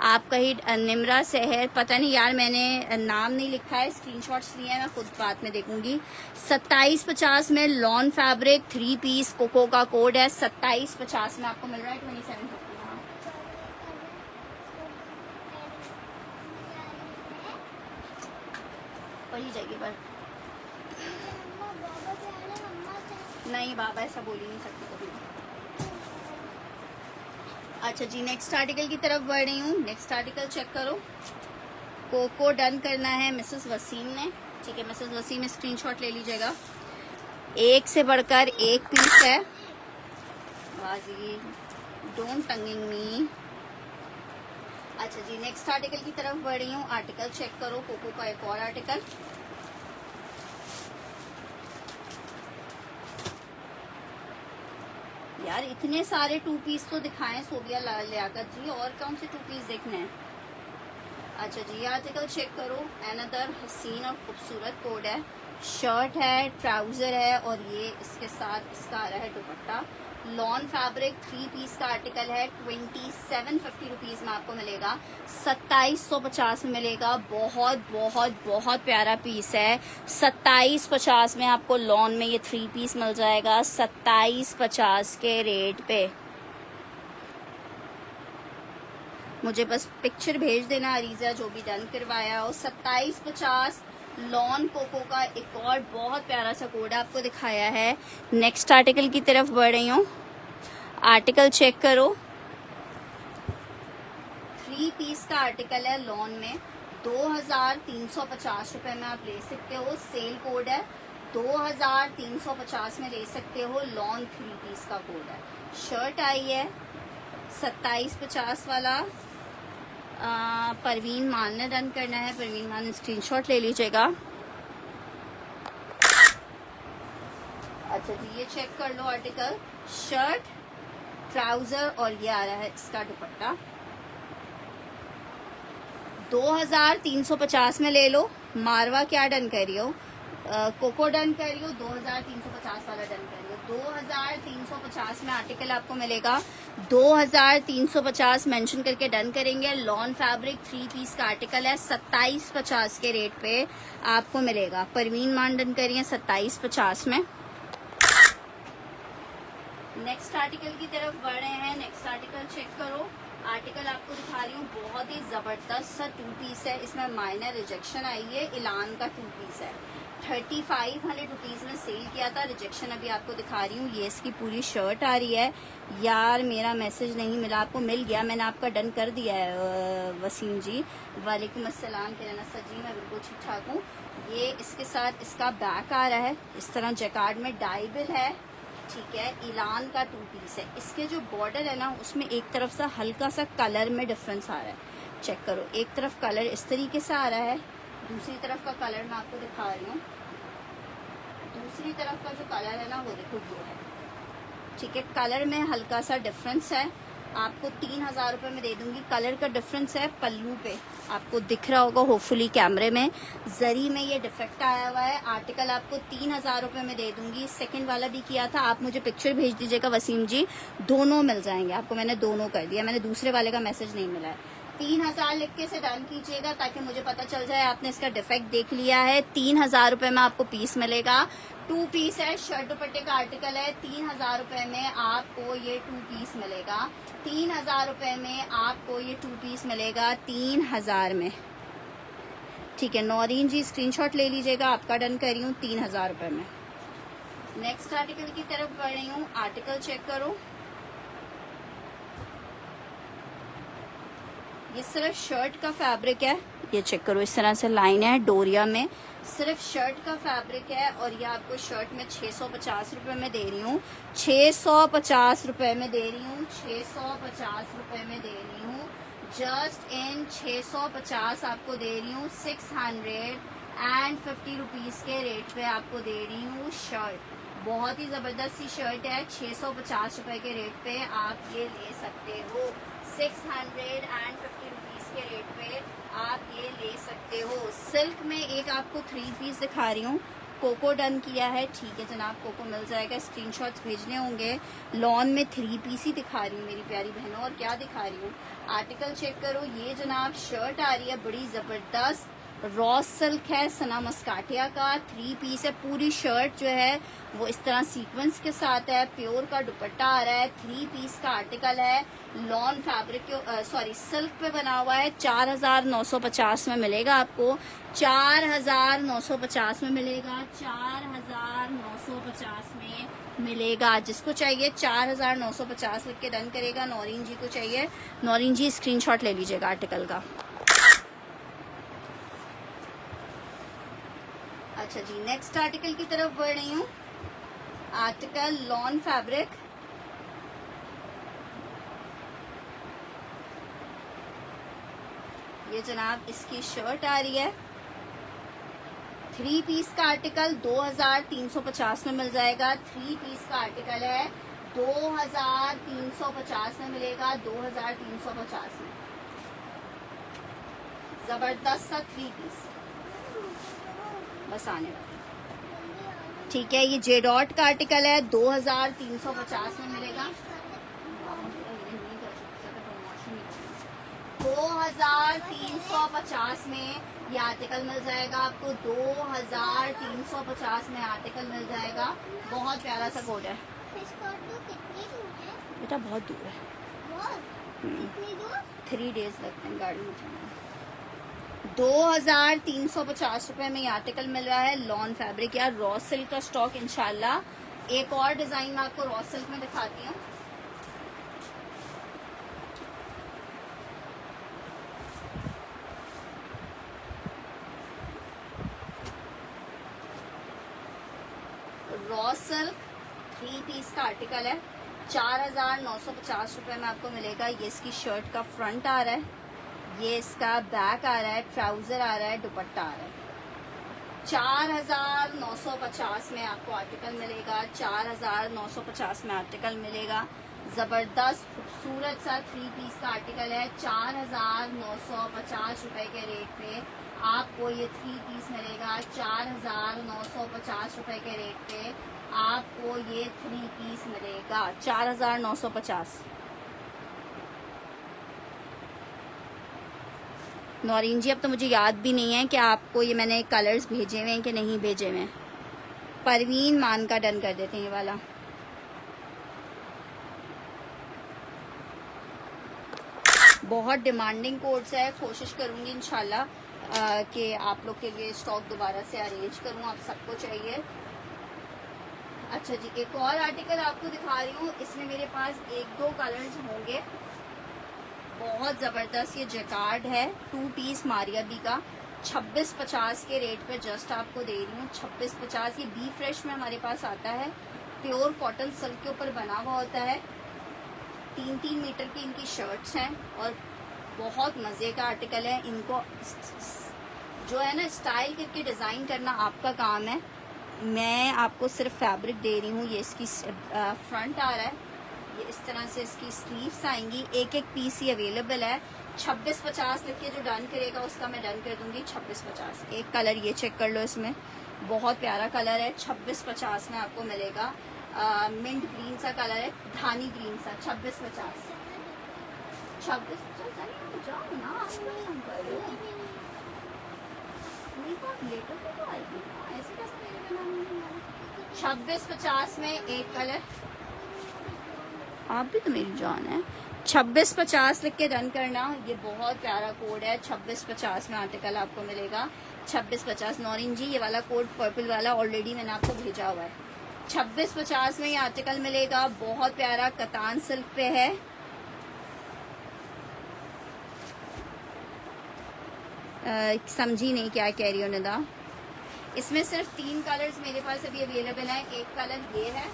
आपका ही निमरा शहर, पता नहीं यार मैंने नाम नहीं लिखा है, स्क्रीनशॉट्स लिए हैं, मैं खुद बाद में देखूंगी। 2750 में लॉन फैब्रिक 3 पीस कोको का कोड है। 2750 में आपको मिल रहा है। 2750 पढ़ी जाएगी। पर नहीं बाबा, ऐसा बोल ही नहीं सकती कभी। अच्छा जी, नेक्स्ट आर्टिकल की तरफ बढ़ रही हूँ। नेक्स्ट आर्टिकल चेक करो। कोको डन करना है मिसेस वसीम ने, ठीक है? मिसेस वसीम स्क्रीनशॉट ले लीजिएगा। एक से बढ़कर एक पीस है। बाजी डोंट टंगिंग मी। अच्छा जी, नेक्स्ट आर्टिकल की तरफ बढ़ रही हूँ। आर्टिकल चेक करो, कोको का एक और आर्टिकल। यार, इतने सारे 2 पीस तो दिखाएं सोबिया लियाकत जी, और कौन से 2 पीस देखने हैं? अच्छा जी, ये आर्टिकल चेक करो, अनदर हसीन और खूबसूरत कोड है, शर्ट है, ट्राउज़र है, और ये इसके साथ इसका आ रहा है दुपट्टा। लॉन फैब्रिक 3 पीस का आर्टिकल है, 2750 रुपीज़ में आपको मिलेगा, 2750 में मिलेगा। बहुत बहुत बहुत प्यारा पीस है, 2750 में आपको लॉन में ये 3 पीस मिल जाएगा, 2750 के रेट पे। मुझे बस पिक्चर भेज देना अरीजा, जो भी डन करवाया हो। 2750 लॉन कोको का एक और बहुत प्यारा सा कोड आपको दिखाया है। नेक्स्ट आर्टिकल की तरफ बढ़ रही हूँ, आर्टिकल चेक करो, 3 पीस का आर्टिकल है, लॉन में 2350 रुपए में आप ले सकते हो, सेल कोड है, 2350 में ले सकते हो, लॉन 3 पीस का कोड है। शर्ट आई है 2750 वाला, परवीन मान ने रन करना है, परवीन मान ने स्क्रीनशॉट ले लीजिएगा। अच्छा जी, ये चेक कर लो आर्टिकल, शर्ट, ट्राउजर, और ये आ रहा है इसका दुपट्टा। 2350 में ले लो। मारवा क्या डन कर रही हो? कोको डन कर रही हो, 2350 वाला डन कर रही हो। 2350 में आर्टिकल आपको मिलेगा, 2350 मेंशन करके डन करेंगे। लॉन फैब्रिक 3 पीस का आर्टिकल है, 2750 के रेट पे आपको मिलेगा। परवीन मान डन कर रही है 2750 में। नेक्स्ट आर्टिकल की तरफ बढ़ रहे हैं। नेक्स्ट आर्टिकल चेक करो, आर्टिकल आपको दिखा रही हूँ, बहुत ही जबरदस्त सा 2 पीस है, इसमें माइनर रिजेक्शन आई है, इलान का 2 पीस है, 3500 रुपीज़ में सेल किया था, रिजेक्शन अभी आपको दिखा रही हूँ। ये इसकी पूरी शर्ट आ रही है। यार मेरा मैसेज नहीं मिला, आपको मिल गया, मैंने आपका डन कर दिया है वसीम जी। वालेकुम अस्सलाम किरण सर जी, मैं बिल्कुल ठीक ठाक हूँ। ये इसके साथ इसका बैक आ रहा है, इस तरह जैकार्ड में डाइबिल है, ठीक है, इलान का 2 पीस है। इसके जो बॉर्डर है ना, उसमें एक तरफ सा हल्का सा कलर में डिफरेंस आ रहा है, चेक करो। एक तरफ कलर इस तरीके से आ रहा है, दूसरी तरफ का कलर मैं आपको दिखा रही हूँ। दूसरी तरफ का जो कलर है ना, वो देखो ये है, ठीक है, कलर में हल्का सा डिफरेंस है। आपको 3000 रुपये में दे दूंगी। कलर का डिफरेंस है, पल्लू पे आपको दिख रहा होगा होपफुली कैमरे में, जरी में ये डिफेक्ट आया हुआ है। आर्टिकल आपको 3000 रुपये में दे दूंगी। सेकंड वाला भी किया था, आप मुझे पिक्चर भेज दीजिएगा वसीम जी, दोनों मिल जाएंगे आपको। मैंने दोनों कर दिया, मैंने दूसरे वाले का मैसेज नहीं मिला है। 3000 लिख के से डन कीजिएगा, ताकि मुझे पता चल जाए आपने इसका डिफेक्ट देख लिया है। 3000 रुपये में आपको पीस मिलेगा, 2 पीस है, शर्ट दुपट्टे का आर्टिकल है। 3000 रुपये में आपको ये 2 पीस मिलेगा। 3000 रुपये में आपको ये 2 पीस मिलेगा, 3000 में, ठीक है। नौरीन जी स्क्रीनशॉट ले लीजिएगा, आपका डन कर रही हूँ 3000 रुपये में। नेक्स्ट आर्टिकल की तरफ बढ़ रही हूँ, आर्टिकल चेक करो, ये सिर्फ शर्ट का फैब्रिक है, ये चेक करो, इस तरह से लाइन है डोरिया में, सिर्फ शर्ट का फैब्रिक है। और ये आपको शर्ट में 650 रुपये में दे रही हूँ, 650 रुपये में दे रही हूँ, 650 रुपये में दे रही हूँ, जस्ट इन 650 आपको दे रही हूँ। 650 रुपीज़ के रेट पे आपको दे रही हूँ शर्ट। बहुत ही ज़बरदस्त सी शर्ट है, 650 रुपये के रेट पे आप ये ले सकते हो। 650 रुपीज़ के रेट पे आप ये ले सकते हो। सिल्क में एक आपको 3 पीस दिखा रही हूँ, कोको डन किया है, ठीक है जनाब, कोको मिल जाएगा, स्क्रीनशॉट्स भेजने होंगे। लॉन में 3 पीस ही दिखा रही हूँ मेरी प्यारी बहनों, और क्या दिखा रही हूँ, आर्टिकल चेक करो। ये जनाब शर्ट आ रही है, बड़ी ज़बरदस्त रॉ सिल्क है, सना मस्काटिया का 3 पीस है। पूरी शर्ट जो है वो इस तरह सीक्वेंस के साथ है, प्योर का दुपट्टा आ रहा है, 3 पीस का आर्टिकल है, लॉन फैब्रिक के सॉरी सिल्क पे बना हुआ है। 4950 में मिलेगा आपको, 4950 में मिलेगा, 4950 में मिलेगा। जिसको चाहिए 4950 लिख के डन करेगा। नौरीन जी को चाहिए, नौरीन जी स्क्रीनशॉट ले लीजिएगा आर्टिकल का। अच्छा जी, नेक्स्ट आर्टिकल की तरफ बढ़ रही हूँ, आर्टिकल लॉन फैब्रिक, ये जनाब इसकी शर्ट आ रही है, 3 पीस का आर्टिकल 2350 में मिल जाएगा। 3 पीस का आर्टिकल है, 2350 में मिलेगा, 2350 में। जबरदस्त सा 3 पीस बस आने वाला। ठीक है, ये जे डॉट का आर्टिकल है, 2350 में मिलेगा। 2350 में ये आर्टिकल मिल जाएगा आपको, 2350 में आर्टिकल मिल जाएगा। बहुत प्यारा सा कोड है बेटा, बहुत दूर है, 3 डेज लगते हैं गाड़ी में जाना। 2350 रुपए में ये आर्टिकल मिल रहा है। लॉन फैब्रिक या रॉ सिल्क का स्टॉक इंशाल्लाह। एक और डिजाइन मैं आपको रॉ सिल्क में दिखाती हूँ। रॉ सिल्क 3 पीस का आर्टिकल है, 4950 रुपए में आपको मिलेगा। ये इसकी शर्ट का फ्रंट आ रहा है, ये इसका बैक आ रहा है, ट्राउजर आ रहा है, दुपट्टा आ रहा है। 4950 में आपको आर्टिकल मिलेगा, 4950 में आर्टिकल मिलेगा। जबरदस्त खूबसूरत सा 3 पीस का आर्टिकल है। 4950 रुपए के रेट पे आपको ये 3 पीस मिलेगा। 4950 रुपए के रेट पे आपको ये 3 पीस मिलेगा। 4950। नौरीन जी, अब तो मुझे याद भी नहीं है कि आपको ये मैंने कलर्स भेजे हुए हैं कि नहीं भेजे हुए हैं। परवीन मान का डन कर देते हैं ये वाला। बहुत डिमांडिंग कोड्स है, कोशिश करूंगी इंशाल्लाह कि आप लोग के लिए स्टॉक दोबारा से अरेंज करूं, आप सबको चाहिए। अच्छा जी, एक और आर्टिकल आपको दिखा रही हूँ। इसमें मेरे पास 1-2 कलर्स होंगे। बहुत ज़बरदस्त ये जैकार्ड है, 2 पीस मारिया बी का, 2650 के रेट पे जस्ट आपको दे रही हूँ। 2650। ये बी फ्रेश में हमारे पास आता है, प्योर कॉटन सिल्क के ऊपर बना हुआ होता है। 3-3 मीटर की इनकी शर्ट्स हैं और बहुत मज़े का आर्टिकल है। इनको जो है ना स्टाइल करके डिज़ाइन करना आपका काम है। मैं आपको सिर्फ फैब्रिक दे रही हूँ। ये इसकी फ्रंट आ रहा है, ये इस तरह से इसकी स्लीव्स आएंगी। एक पीस ही अवेलेबल है। 2650 लिख के जो डन करेगा उसका मैं डन कर दूंगी 2650। एक कलर ये चेक कर लो, इसमें बहुत प्यारा कलर है। 2650 में आपको मिलेगा। मिंट ग्रीन सा कलर है, धानी ग्रीन सा। 2650। 2650 जाओ ना, 2650 में एक कलर। आप भी तो मेरी जान है। 2650 लिख के डन करना। ये बहुत प्यारा कोड है। 2650 में आर्टिकल आपको मिलेगा। 2650। नौरीन जी, ये वाला कोड पर्पल वाला ऑलरेडी मैंने आपको भेजा हुआ है। 2650 में ये आर्टिकल मिलेगा। बहुत प्यारा कतान सिल्क पे है। समझी नहीं क्या कह रही हो निदा। इसमें सिर्फ 3 कलर्स मेरे पास अभी अवेलेबल हैं। एक कलर ये है,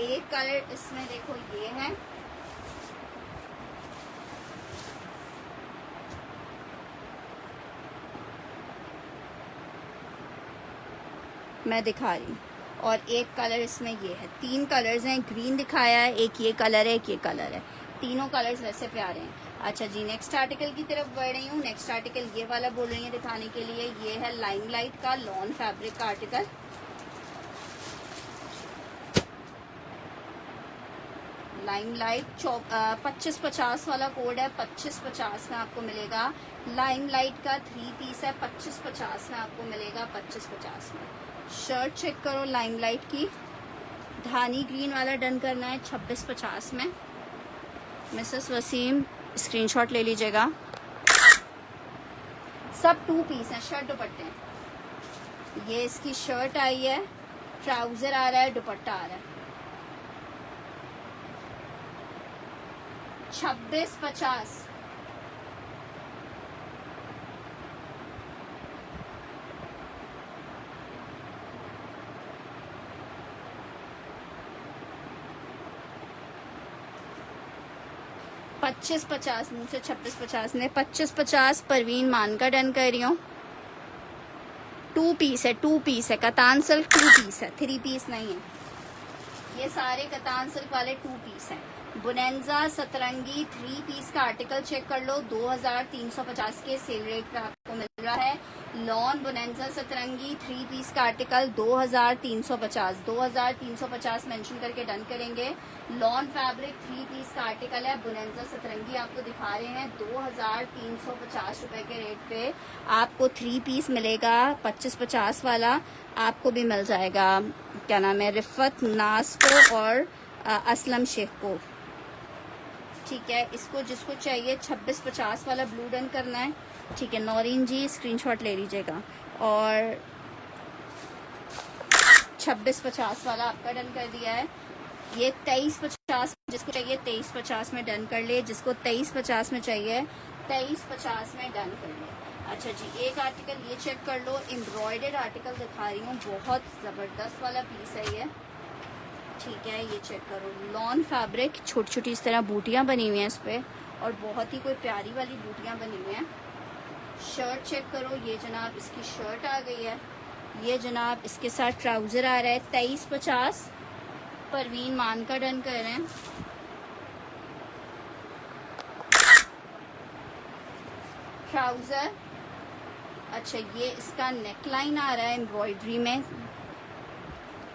एक कलर इसमें देखो ये है, मैं दिखा रही हूँ, और एक कलर इसमें ये है। 3 कलर्स हैं। ग्रीन दिखाया है, एक ये कलर है, एक ये कलर है। तीनों कलर्स वैसे प्यारे हैं। अच्छा जी, नेक्स्ट आर्टिकल की तरफ बढ़ रही हूँ। नेक्स्ट आर्टिकल ये वाला बोल रही है दिखाने के लिए। ये है लाइमलाइट का लॉन फैब्रिक का आर्टिकल। लाइमलाइट 2550 वाला कोड है। 2550 में आपको मिलेगा। लाइमलाइट का 3 पीस है। 2550 में आपको मिलेगा। 2550 में। शर्ट चेक करो लाइमलाइट की, धानी ग्रीन वाला डन करना है 2650 में। मिसेस वसीम स्क्रीनशॉट ले लीजिएगा। सब 2 पीस हैं, शर्ट दुपट्टे हैं। ये इसकी शर्ट आई है, ट्राउजर आ रहा है, दुपट्टा आ रहा है। 2650। 25-50 मुँह से 26-50 ने 25-50 परवीन मान का डन कर रही हूँ। 2 पीस है, 2 पीस है, कतान सिल्क 2 पीस है, 3 पीस नहीं है। ये सारे कतान सिल्क वाले 2 पीस हैं। बुनेंजा सतरंगी 3 पीस का आर्टिकल चेक कर लो, 2350 के सेल रेट पे आपको मिल रहा है। लॉन बुनेंजा सतरंगी 3 पीस का आर्टिकल 2350 मेंशन करके डन करेंगे। लॉन फैब्रिक 3 पीस का आर्टिकल है, बुनेंजा सतरंगी आपको दिखा रहे हैं 2350 रुपए के रेट पे आपको 3 पीस मिलेगा। 25-50 वाला आपको भी मिल जाएगा, क्या नाम है, रिफत नाज को और असलम शेख को। ठीक है, इसको जिसको चाहिए 26-50 वाला ब्लू डन करना है। ठीक है, नौरीन जी स्क्रीनशॉट ले लीजिएगा और 26-50 वाला आपका डन कर दिया है। ये 23-50 जिसको चाहिए 23-50 में डन कर ले, जिसको 23-50 में चाहिए 23-50 में डन कर ले। अच्छा जी, एक आर्टिकल ये चेक कर लो, एम्ब्रॉयडर्ड आर्टिकल दिखा रही हूँ, बहुत ज़बरदस्त वाला पीस है ये। ठीक है, ये चेक करो, लॉन फैब्रिक, छोटी छोटी इस तरह बूटियाँ बनी हुई हैं इस पर और बहुत ही कोई प्यारी वाली बूटियाँ बनी हुई हैं। शर्ट चेक करो, ये जनाब इसकी शर्ट आ गई है, ये जनाब इसके साथ ट्राउज़र आ रहा है। 23-50 परवीन मान का डन कर रहे हैं। ट्राउज़र, अच्छा ये इसका नेकलाइन आ रहा है एम्ब्रॉयडरी में।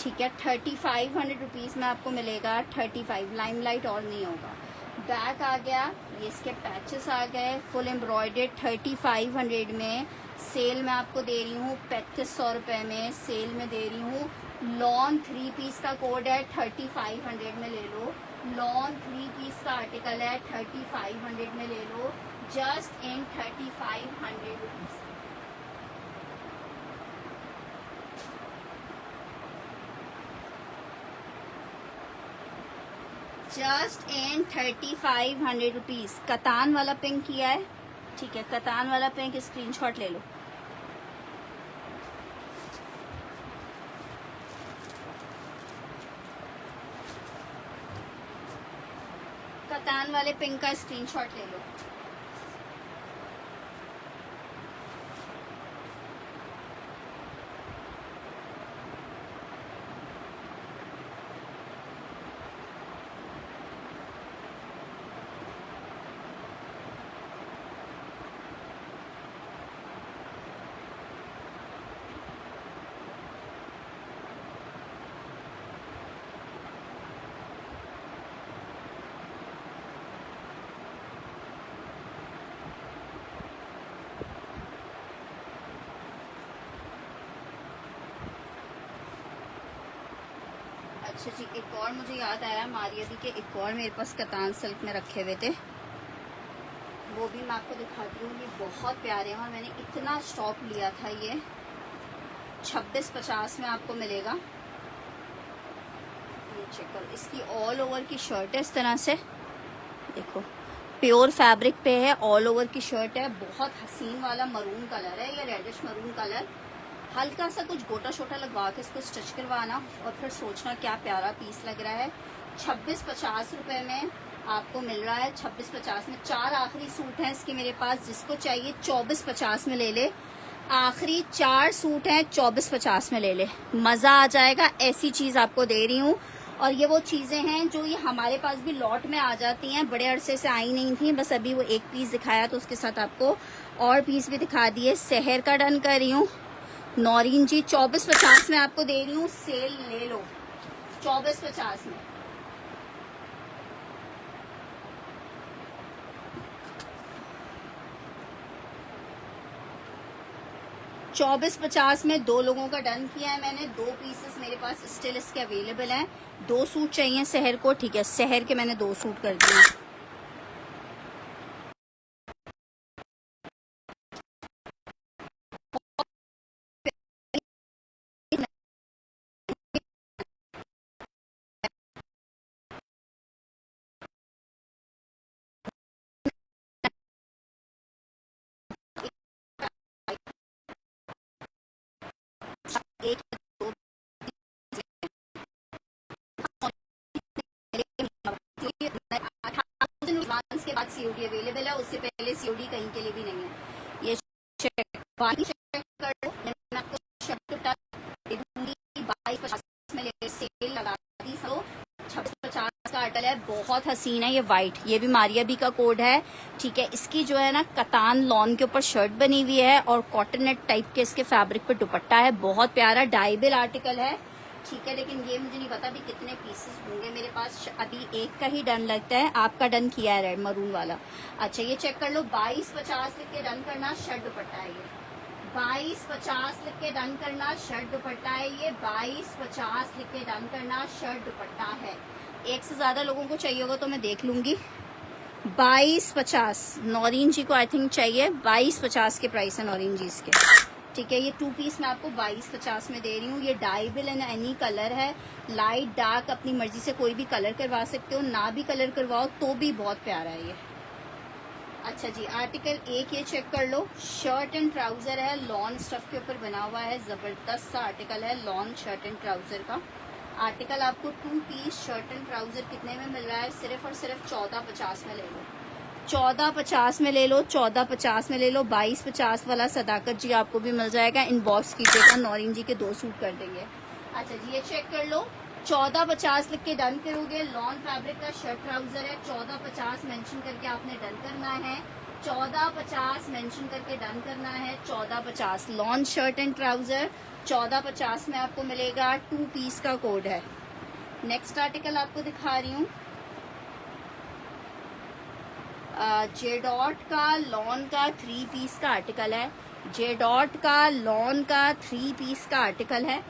ठीक है, 3500 रुपीज़ में आपको मिलेगा। 35 लाइमलाइट और नहीं होगा। बैक आ गया, ये इसके पैचेस आ गए, फुल एम्ब्रॉयडर्ड 3500 में। सेल में आपको दे रही हूँ 3500 रुपये में, सेल में दे रही हूँ। लॉन 3 पीस का कोड है, 3500 में ले लो। लॉन 3 पीस का आर्टिकल है, 3500 में ले लो, just in 3500 rupees. Just in 3500 rupees. कतान वाला पिंक किया है। ठीक है, कतान वाला पिंक स्क्रीनशॉट ले लो। कतान वाले पिंक का स्क्रीनशॉट ले लो। अच्छा जी, एक और मुझे याद आया, मारिया दी के एक और मेरे पास कतान सिल्क में रखे हुए थे, वो भी मैं आपको दिखाती हूँ। ये बहुत प्यारे हैं और मैंने इतना स्टॉक लिया था। ये 26-50 में आपको मिलेगा। ये चेक करो, इसकी ऑल ओवर की शर्ट है इस तरह से, देखो प्योर फैब्रिक पे है, ऑल ओवर की शर्ट है। बहुत हसीन वाला मरून कलर है, ये रेडिश मरून कलर। हल्का सा कुछ गोटा शोटा लगवा के इसको स्टिच करवाना और फिर सोचना क्या प्यारा पीस लग रहा है। 26-50 रुपये में आपको मिल रहा है। 26-50 में 4 आखिरी सूट हैं इसके मेरे पास, जिसको चाहिए 24-50 में ले ले। आखिरी 4 सूट हैं, 24-50 में ले ले, मज़ा आ जाएगा। ऐसी चीज़ आपको दे रही हूँ। और ये वो चीज़ें हैं जो ये हमारे पास भी लॉट में आ जाती हैं, बड़े अरसे से आई नहीं थी, बस अभी वो एक पीस दिखाया तो उसके साथ आपको और पीस भी दिखा दिए। शहर का डन कर रही हूँ। नौरीन जी 24-50 में आपको दे रही हूँ, सेल ले लो 24-50 में। 24-50 में 2 लोगों का डन किया है मैंने। 2 पीसेस मेरे पास स्टिल इसके अवेलेबल हैं। 2 सूट चाहिए शहर को, ठीक है, शहर के मैंने 2 सूट कर दिए। एक दो सीओडी कहीं के लिए भी नहीं है। ये चेक कर लो, मैं आपको शर्ट दे दूंगी 2250 में, सेल लगा दी। 2650 का आर्टिकल है, बहुत हसीन है ये वाइट। ये भी मारिया बी का कोड है, ठीक है। इसकी जो है ना कतान लॉन के ऊपर शर्ट बनी हुई है और कॉटन नेट टाइप के इसके फैब्रिक पे दुपट्टा है, बहुत प्यारा डाइबिल आर्टिकल है, ठीक है। लेकिन ये मुझे नहीं पता अभी कितने पीसेस होंगे मेरे पास, अभी एक का ही डन लगता है। आपका डन किया है रेड मरून वाला। अच्छा ये चेक कर लो, 2250 लिख के डन करना, शर्ट दुपट्टा है ये। 2250 लिख के डन करना, शर्ट दुपट्टा है ये। 2250 लिख के डन करना, शर्ट दुपट्टा है। एक से ज्यादा लोगों को चाहिए होगा तो मैं देख लूंगी। 2250 नौरीन जी को आई थिंक चाहिए। 2250 के प्राइस है नौरीन जी इसके, ठीक है। ये 2 पीस मैं आपको 2250 में दे रही हूँ। ये डाइबिल एंड एनी कलर है, लाइट डार्क अपनी मर्जी से कोई भी कलर करवा सकते हो, ना भी कलर करवाओ तो भी बहुत प्यारा है ये। अच्छा जी, आर्टिकल एक ये चेक कर लो, शर्ट एंड ट्राउजर है, लॉन स्टफ के ऊपर बना हुआ है, जबरदस्त सा आर्टिकल है, लॉन शर्ट एंड ट्राउजर का आर्टिकल। आपको 2 पीस शर्ट एंड ट्राउजर कितने में मिल रहा है? सिर्फ और सिर्फ 1450 में ले लो, 1450 में ले लो, 1450 में ले लो। 2250 वाला सदाकत जी आपको भी मिल जाएगा, इनबॉक्स कीजिएगा, नौरीन जी के 2 सूट कर देंगे। अच्छा जी ये चेक कर लो, 1450 लिख के डन करोगे। लॉन फैब्रिक का शर्ट ट्राउजर है, 1450 मेंशन करके आपने डन करना है, 1450 मेंशन करके डन करना है। 1450 लॉन शर्ट एंड ट्राउजर 1450 में आपको मिलेगा, 2 पीस का कोड है। नेक्स्ट आर्टिकल आपको दिखा रही हूँ, जे डॉट का लॉन का 3 पीस का आर्टिकल है, जे डॉट का लॉन का 3 पीस का आर्टिकल है।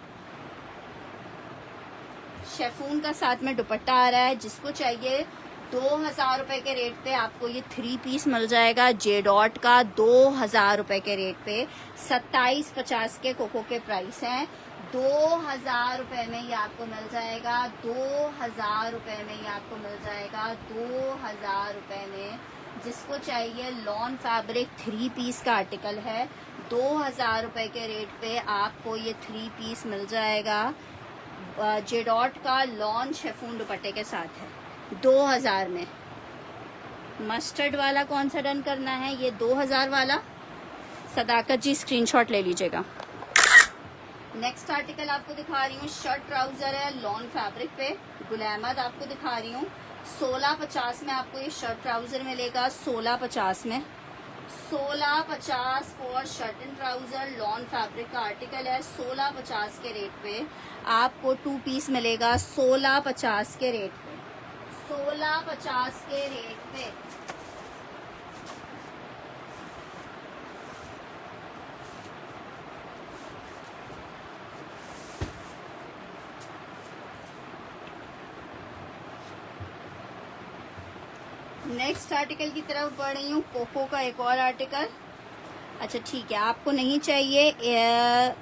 शेफून का साथ में दुपट्टा आ रहा है, जिसको चाहिए 2000 रुपए के रेट पे आपको ये 3 पीस मिल जाएगा। जे डॉट का 2000 रुपए के रेट पे 2750 के कोको के प्राइस हैं। 2000 रुपए में ये आपको मिल जाएगा, 2000 रुपए में ये आपको मिल जाएगा, 2000 रुपए में। जिसको चाहिए लॉन फैब्रिक 3 पीस का आर्टिकल है, 2000 रुपए के रेट पे आपको ये 3 पीस मिल जाएगा। जे डॉट का लॉन शेफून दुपट्टे के साथ है, 2000 में। मस्टर्ड वाला कौन सा डन करना है? ये 2000 वाला, सदाकत जी स्क्रीनशॉट ले लीजिएगा। नेक्स्ट आर्टिकल आपको दिखा रही हूँ, शर्ट ट्राउजर है, लॉन फैब्रिक पे, गुल अहमद आपको दिखा रही हूँ। 1650 में आपको ये शर्ट ट्राउजर मिलेगा, 1650 में। 1650 for shirt and trouser, lawn fabric का आर्टिकल है। 1650 के रेट पे आपको 2 पीस मिलेगा, 1650 के रेट पे, 1650 के रेट पे। नेक्स्ट आर्टिकल की तरफ बढ़ रही हूँ, कोको का एक और आर्टिकल। अच्छा ठीक है, आपको नहीं चाहिए,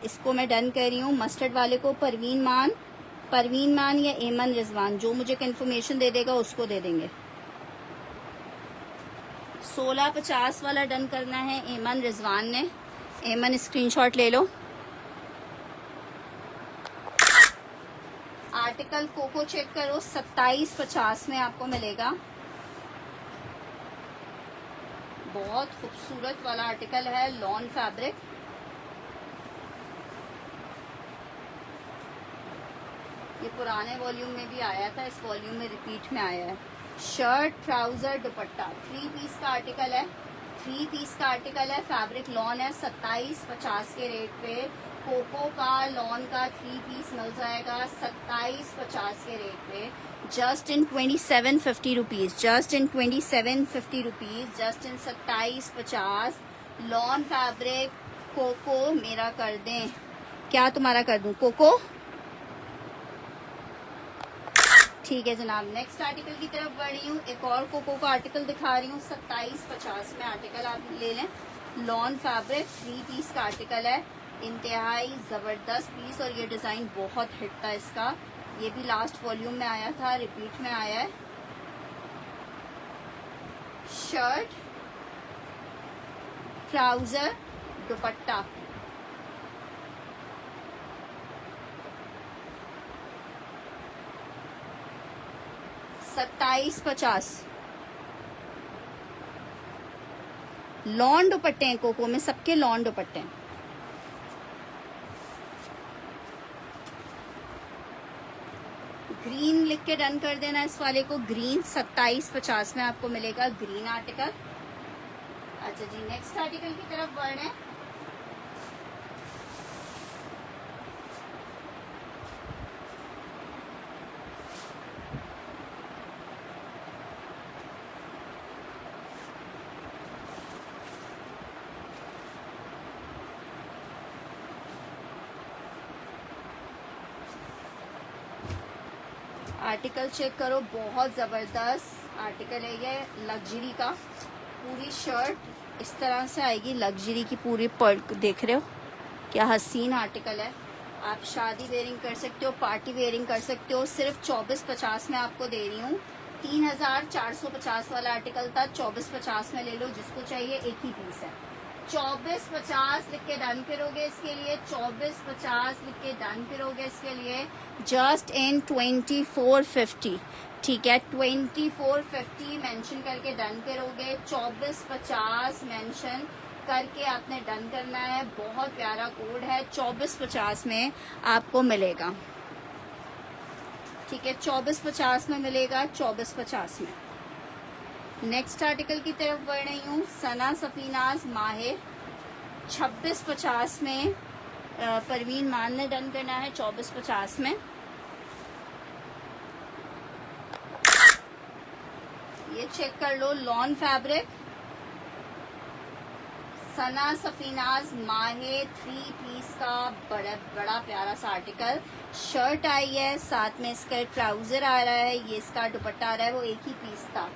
इसको मैं डन कर रही हूँ। मस्टर्ड वाले को परवीन मान या एमन रिजवान, जो मुझे कंफर्मेशन दे देगा उसको दे देंगे। 1650 वाला डन करना है एमन रिजवान ने। एमन स्क्रीनशॉट ले लो। आर्टिकल कोको चेक करो, 2750 में आपको मिलेगा। बहुत खूबसूरत वाला आर्टिकल है, लॉन फैब्रिक। ये पुराने वॉल्यूम में भी आया था, इस वॉल्यूम में रिपीट में आया है। शर्ट ट्राउजर दुपट्टा 3 पीस का आर्टिकल है, 3 पीस का आर्टिकल है, फैब्रिक लॉन है। 2750 के रेट पे कोको का लॉन का 3 पीस मिल जाएगा, 2750 के रेट पे। Just in 2750 rupees, just in 2750 rupees, just in 2750। Lawn fabric कोको मेरा कर दें, क्या तुम्हारा कर दूं कोको? ठीक है जनाब। नेक्स्ट आर्टिकल की तरफ बढ़ रही हूँ, एक और कोको का आर्टिकल दिखा रही हूँ। 2750 में आर्टिकल आप ले लें। लॉन फैब्रिक 3 पीस का आर्टिकल है, इंतहाई जबरदस्त पीस, और ये डिजाइन बहुत हिट था इसका। ये भी लास्ट वॉल्यूम में आया था, रिपीट में आया है। शर्ट ट्राउजर दुपट्टा, $2750। लॉन दुपट्टे हैं कोको में, सबके लॉन दुपट्टे हैं। ग्रीन लिख के डन कर देना इस वाले को। ग्रीन 2750 में आपको मिलेगा ग्रीन आर्टिकल। अच्छा जी, नेक्स्ट आर्टिकल की तरफ बढ़ रहे हैं। आर्टिकल चेक करो, बहुत ज़बरदस्त आर्टिकल है ये, लग्जरी का। पूरी शर्ट इस तरह से आएगी, लग्जरी की पूरी पर्क देख रहे हो, क्या हसीन आर्टिकल है। आप शादी वेयरिंग कर सकते हो, पार्टी वेयरिंग कर सकते हो। सिर्फ 2450 में आपको दे रही हूँ। 3450 वाला आर्टिकल था, 2450 में ले लो जिसको चाहिए, एक ही पीस है। 2450 लिख के डन करोगे इसके लिए, 2450 लिख के डन करोगे इसके लिए। जस्ट इन 2450, ठीक है, 2450 मेंशन करके डन करोगे। 2450 मेंशन करके आपने डन करना है। बहुत प्यारा कोड है, 2450 में आपको मिलेगा, ठीक है, 2450 में मिलेगा, 2450 में। नेक्स्ट आर्टिकल की तरफ बढ़ रही हूँ। सना सफीनाज माहिर 2650 में, परवीन मान ने डन करना है 2450 में। ये चेक कर लो, लॉन फैब्रिक, सना सफीनाज माहिर 3 पीस का बड़ा प्यारा सा आर्टिकल। शर्ट आई है, साथ में इसका ट्राउजर आ रहा है, ये इसका दुपट्टा आ रहा है, वो एक ही पीस था।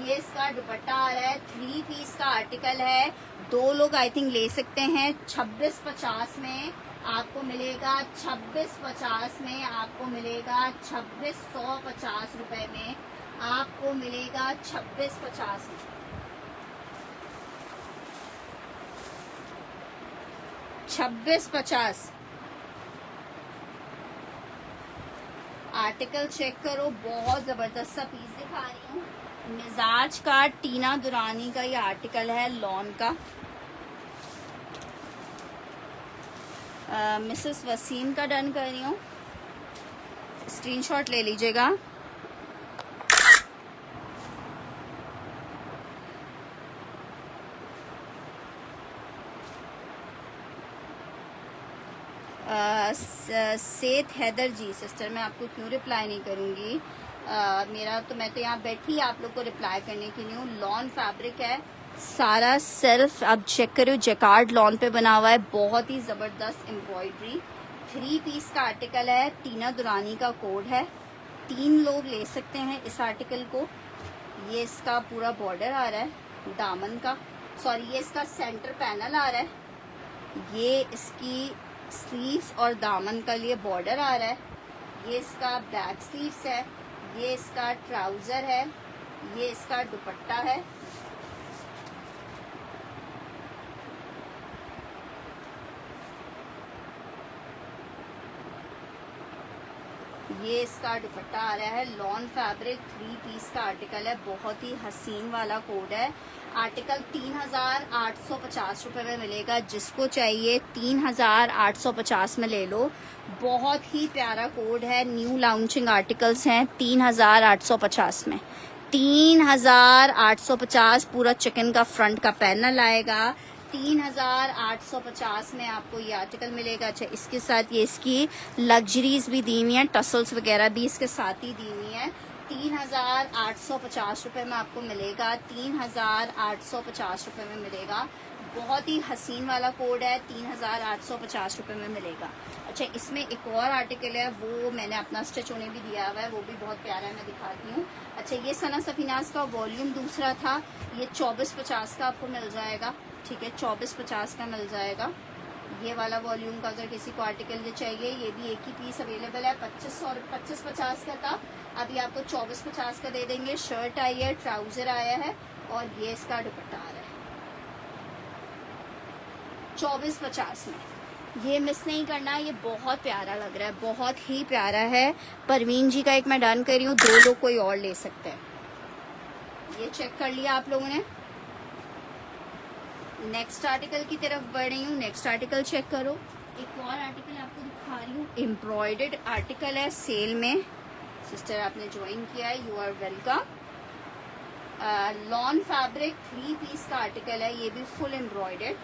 ये इसका दुपट्टा आ रहा है, 3 पीस का आर्टिकल है। 2 लोग आई थिंक ले सकते हैं। 2650 में आपको मिलेगा, 2650 में आपको मिलेगा, 2650 रुपए में आपको मिलेगा, 2650 में। 2650 आर्टिकल चेक करो, बहुत जबरदस्त सा पीस दिखा रही हूँ। मिजाज का टीना दुरानी का ये आर्टिकल है, लॉन का। मिसेस वसीम का डन कर रही हूँ, स्क्रीनशॉट ले लीजिएगा। सेठ हैदर जी, सिस्टर मैं आपको क्यों रिप्लाई नहीं करूँगी, मैं तो यहाँ बैठी आप लोग को रिप्लाई करने के लिए हूँ। लॉन फैब्रिक है सारा, सेल्फ आप चेक करो, जैकार्ड लॉन पे बना हुआ है, बहुत ही ज़बरदस्त एम्ब्रॉयडरी। 3 पीस का आर्टिकल है, टीना दुरानी का कोड है। 3 लोग ले सकते हैं इस आर्टिकल को। ये इसका पूरा बॉर्डर आ रहा है दामन का, सॉरी ये इसका सेंटर पैनल आ रहा है। ये इसकी स्लीव्स और दामन का लिए बॉर्डर आ रहा है। ये इसका बैक स्लीव्स है, ये इसका ट्राउजर है, ये इसका दुपट्टा है। ये इसका दुपट्टा आ रहा है, लॉन फैब्रिक 3 पीस का आर्टिकल है, बहुत ही हसीन वाला कोड है। आर्टिकल 3850 रुपये में मिलेगा, जिसको चाहिए 3850 में ले लो। बहुत ही प्यारा कोड है, न्यू लॉन्चिंग आर्टिकल्स हैं। 3850 में, 3850 पूरा चिकन का फ्रंट का पैनल आएगा। 3850 में आपको ये आर्टिकल मिलेगा। अच्छा, इसके साथ ये इसकी लग्जरीज भी दी हुई हैं, टसल्स वगैरह भी इसके साथ ही दी हुई हैं। 3850 रुपये में आपको मिलेगा, 3850 रुपये में मिलेगा। बहुत ही हसीन वाला कोड है, 3850 रुपये में मिलेगा। अच्छा, इसमें एक और आर्टिकल है, वो मैंने अपना स्टिच होने भी दिया हुआ है, वो भी बहुत प्यारा है, मैं दिखाती हूँ। अच्छा, ये सना सफीनाज का वॉल्यूम दूसरा था, ये 2450 का आपको मिल जाएगा, ठीक है, 2450 का मिल जाएगा। ये वाला वॉल्यूम का अगर किसी को आर्टिकल ये चाहिए, ये भी एक ही पीस अवेलेबल है। 2550 का था, अभी आपको 2450 का दे देंगे। शर्ट आई है, ट्राउजर आया है और ये इसका दुपट्टा आ रहा है 2450 में। ये मिस नहीं करना, ये बहुत प्यारा लग रहा है, बहुत ही प्यारा है। परवीन जी का एक मैं डन कर रही हूँ, 2 लोग कोई और ले सकते हैं। ये चेक कर लिया आप लोगों ने। नेक्स्ट आर्टिकल की तरफ बढ़ रही हूँ। नेक्स्ट आर्टिकल चेक करो। एक और आर्टिकल आपको दिखा रही हूँ, एम्ब्रॉयडर्ड आर्टिकल है सेल में। सिस्टर आपने ज्वाइन किया है, you are welcome. Lawn fabric 3 piece का आर्टिकल है, ये भी फुल एम्ब्रॉयडर्ड।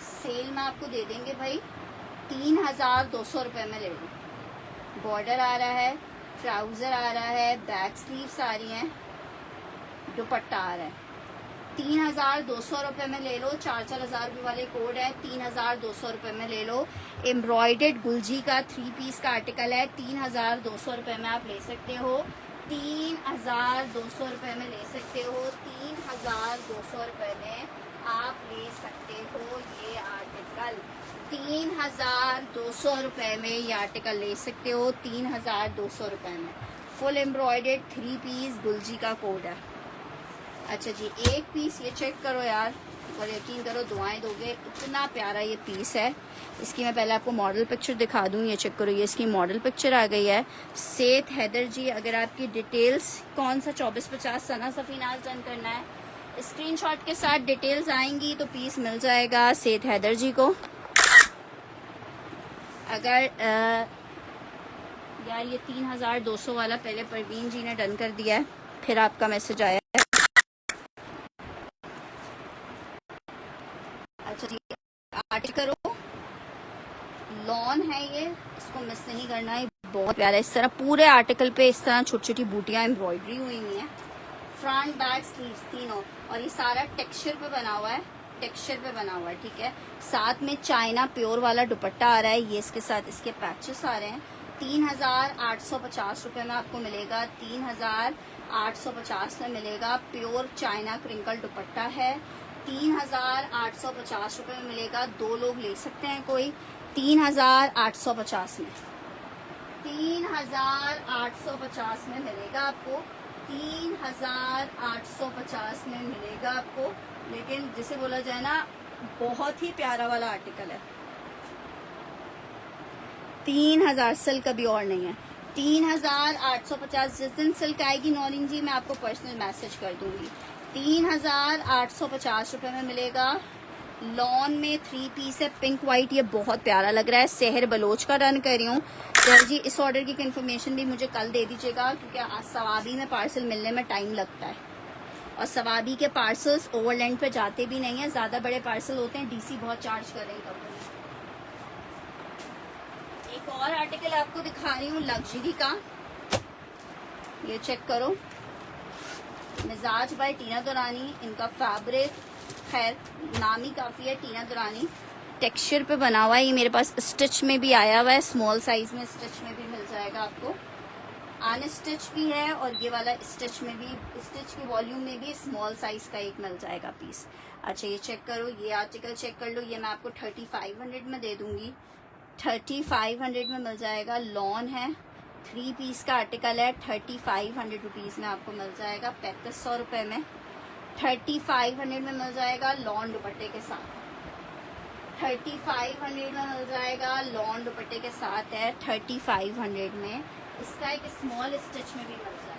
सेल में आपको दे देंगे भाई 3200 रुपये में ले लो। बॉर्डर आ रहा है, ट्राउजर आ रहा है, बैक स्लीव्स आ रही हैं, दुपट्टा आ रहा है। 3200 रुपये में ले लो। 4-4 हज़ार रुपये वाले कोड है, 3200 रुपये में ले लो। एम्ब्रॉयडर्ड गुलजी का 3 पीस का आर्टिकल है, 3200 रुपये में आप ले सकते हो। 3200 रुपये में ले सकते हो। 3200 रुपये में आप ले सकते हो ये आर्टिकल। 3200 रुपये में ये आर्टिकल ले सकते हो। 3200 रुपये में फुल एम्ब्रॉयडर्ड 3 पीस गुलजी का कोड है। अच्छा जी, एक पीस ये चेक करो यार, और यकीन करो दुआएं दोगे, इतना प्यारा ये पीस है। इसकी मैं पहले आपको मॉडल पिक्चर दिखा दूँ। ये चेक करो, ये इसकी मॉडल पिक्चर आ गई है। सेठ हैदर जी, अगर आपकी डिटेल्स कौन सा 2450 सना सफीनाज डन करना है, स्क्रीनशॉट के साथ डिटेल्स आएंगी तो पीस मिल जाएगा सेठ हैदर जी को। अगर यार ये 3200 वाला पहले परवीन जी ने डन कर दिया है, फिर आपका मैसेज आया है। अच्छा जी, आर्टिकल करो, लॉन है ये, इसको मिस नहीं करना है, बहुत प्यारा है। इस तरह पूरे आर्टिकल पे इस तरह छोटी छोटी बूटियां एम्ब्रॉयडरी हुई हुई हैं, फ्रंट बैक स्लीव्स तीनों, और ये सारा टेक्सचर पे बना हुआ है, टेक्सचर पे बना हुआ है, ठीक है। साथ में चाइना प्योर वाला दुपट्टा आ रहा है, ये इसके साथ इसके पैचेस आ रहे हैं। 3850 रुपये में आपको मिलेगा। 3850 में मिलेगा। प्योर चाइना क्रिंकल दुपट्टा है। 3850 रुपये में मिलेगा। 2 लोग ले सकते हैं कोई। 3850 में 3850 में मिलेगा आपको। 3850 में मिलेगा आपको। लेकिन जिसे बोला जाए ना, बहुत ही प्यारा वाला आर्टिकल है। 3000 सिल्क कभी और नहीं है। 3850 जिस दिन सिल्क आएगी नौरीन जी, मैं आपको पर्सनल मैसेज कर दूंगी। 3850 रुपये में मिलेगा। लॉन में 3 पीस है, पिंक वाइट, ये बहुत प्यारा लग रहा है। शहर बलोच का रन कर रही हूँ। सर जी, इस ऑर्डर की कंफर्मेशन भी मुझे कल दे दीजिएगा, क्योंकि आज सवाबी में पार्सल मिलने में टाइम लगता है, और सवाबी के पार्सल्स ओवरलैंड पे जाते भी नहीं है। ज़्यादा बड़े पार्सल होते हैं, डीसी बहुत चार्ज कर रहे हैं कंपनी। एक और आर्टिकल आपको दिखा रही हूँ लग्जरी का, ये चेक करो। मिजाज बाय टीना दुरानी, इनका फैब्रिक खैर नाम ही काफ़ी है, टीना दुरानी। टेक्सचर पे बना हुआ है, ये मेरे पास स्टिच में भी आया हुआ है, स्मॉल साइज में स्टिच में भी मिल जाएगा आपको। अनस्टिच भी है, और ये वाला स्टिच में भी, स्टिच की वॉल्यूम में भी स्मॉल साइज का एक मिल जाएगा पीस। अच्छा, ये चेक करो, ये आर्टिकल चेक कर लो, ये मैं आपको 3500 में दे दूंगी। 3500 में मिल जाएगा। लॉन है, 3 पीस का आर्टिकल है। 3500 रुपीज़ में आपको मिल जाएगा। 3500 रुपये में 3500 में मिल जाएगा लॉन दुपट्टे के साथ। 3500 में मिल जाएगा, लॉन दुपट्टे के साथ है। 3500 में इसका एक स्मॉल स्टिच में भी मिल जाएगा।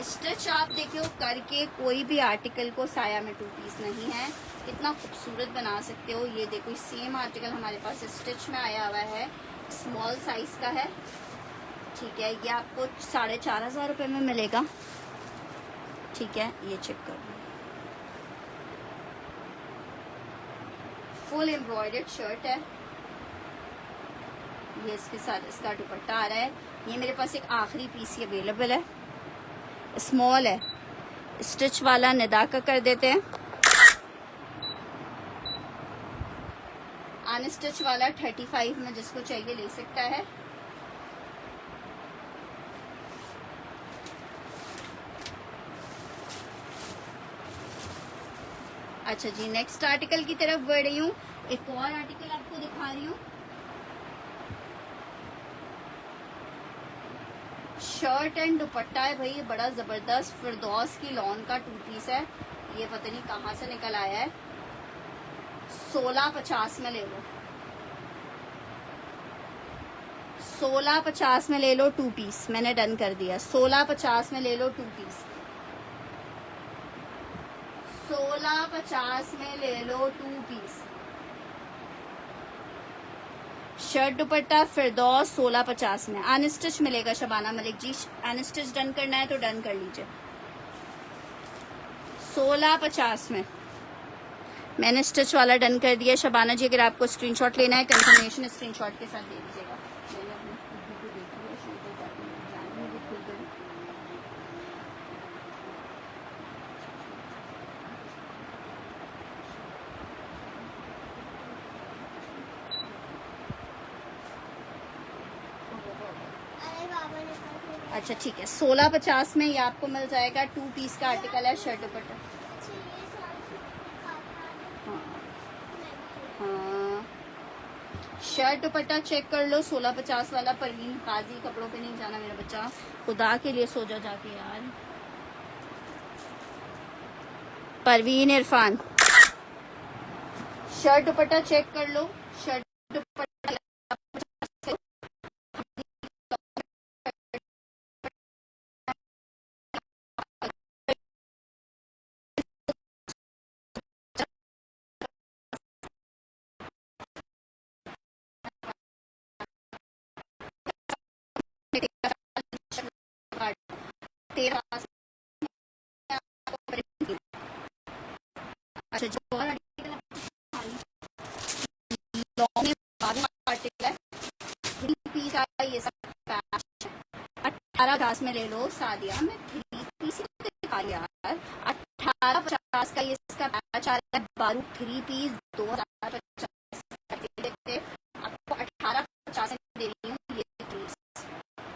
स्टिच आप देखियो करके कोई भी आर्टिकल को साया में 2 पीस नहीं है, इतना खूबसूरत बना सकते हो। ये देखो, सेम आर्टिकल हमारे पास स्टिच में आया हुआ है, स्मॉल साइज का है, ठीक है। ये आपको 4500 रुपये में मिलेगा, ठीक है। ये चेक करो, फुल एम्ब्रॉयडर्ड शर्ट है, ये इसके साथ इसका दुपट्टा आ रहा है। ये मेरे पास एक आखिरी पीस ही अवेलेबल है, स्मॉल है, स्टिच वाला निदा का कर देते हैं। अनस्टिच वाला 35 में जिसको चाहिए ले सकता है। अच्छा जी, नेक्स्ट आर्टिकल की तरफ बढ़ रही हूँ। एक और आर्टिकल आपको दिखा रही हूँ, शर्ट एंड दुपट्टा है भाई, ये बड़ा जबरदस्त फिरदौस की लॉन का 2 पीस है। ये पता नहीं कहाँ से निकल आया है। 1650 में ले लो, 1650 में ले लो 2 पीस, मैंने डन कर दिया। 1650 में ले लो 2 पीस। 1650 में ले लो 2 पीस। शर्ट दुपट्टा फिरदौस 1650 में अनस्टिच मिलेगा। शबाना मलिक जी अनस्टिच डन करना है तो डन कर लीजिए। 1650 में मैंने स्टिच वाला डन कर दिया। शबाना जी अगर आपको स्क्रीनशॉट लेना है कंफर्मेशन स्क्रीनशॉट के साथ दे दीजिएगा। मैंने अपनी खुद को देखी है शो को जाने में भी खुल गई। अच्छा ठीक है 1650 में ये आपको मिल जाएगा। 2 पीस का आर्टिकल है शर्ट दुपट्टा। हाँ शर्ट दुपट्टा चेक कर लो 1650 वाला। परवीन काजी कपड़ों पे नहीं जाना मेरा बच्चा, खुदा के लिए सो जा जाके यार। परवीन इरफान शर्ट दुपट्टा चेक कर लो। शर्ट दुपट्टा अच्छा जो और आर्टिकल आर्टिकल है 3 पीस का ये सब पैच 1850 में ले लो। सादिया में 3 पीस दिखा यार। 1850 का ये इसका पैच आ रहा है। बारू 3 पीस 2050 आपको 1850 में दे रही हूँ। ये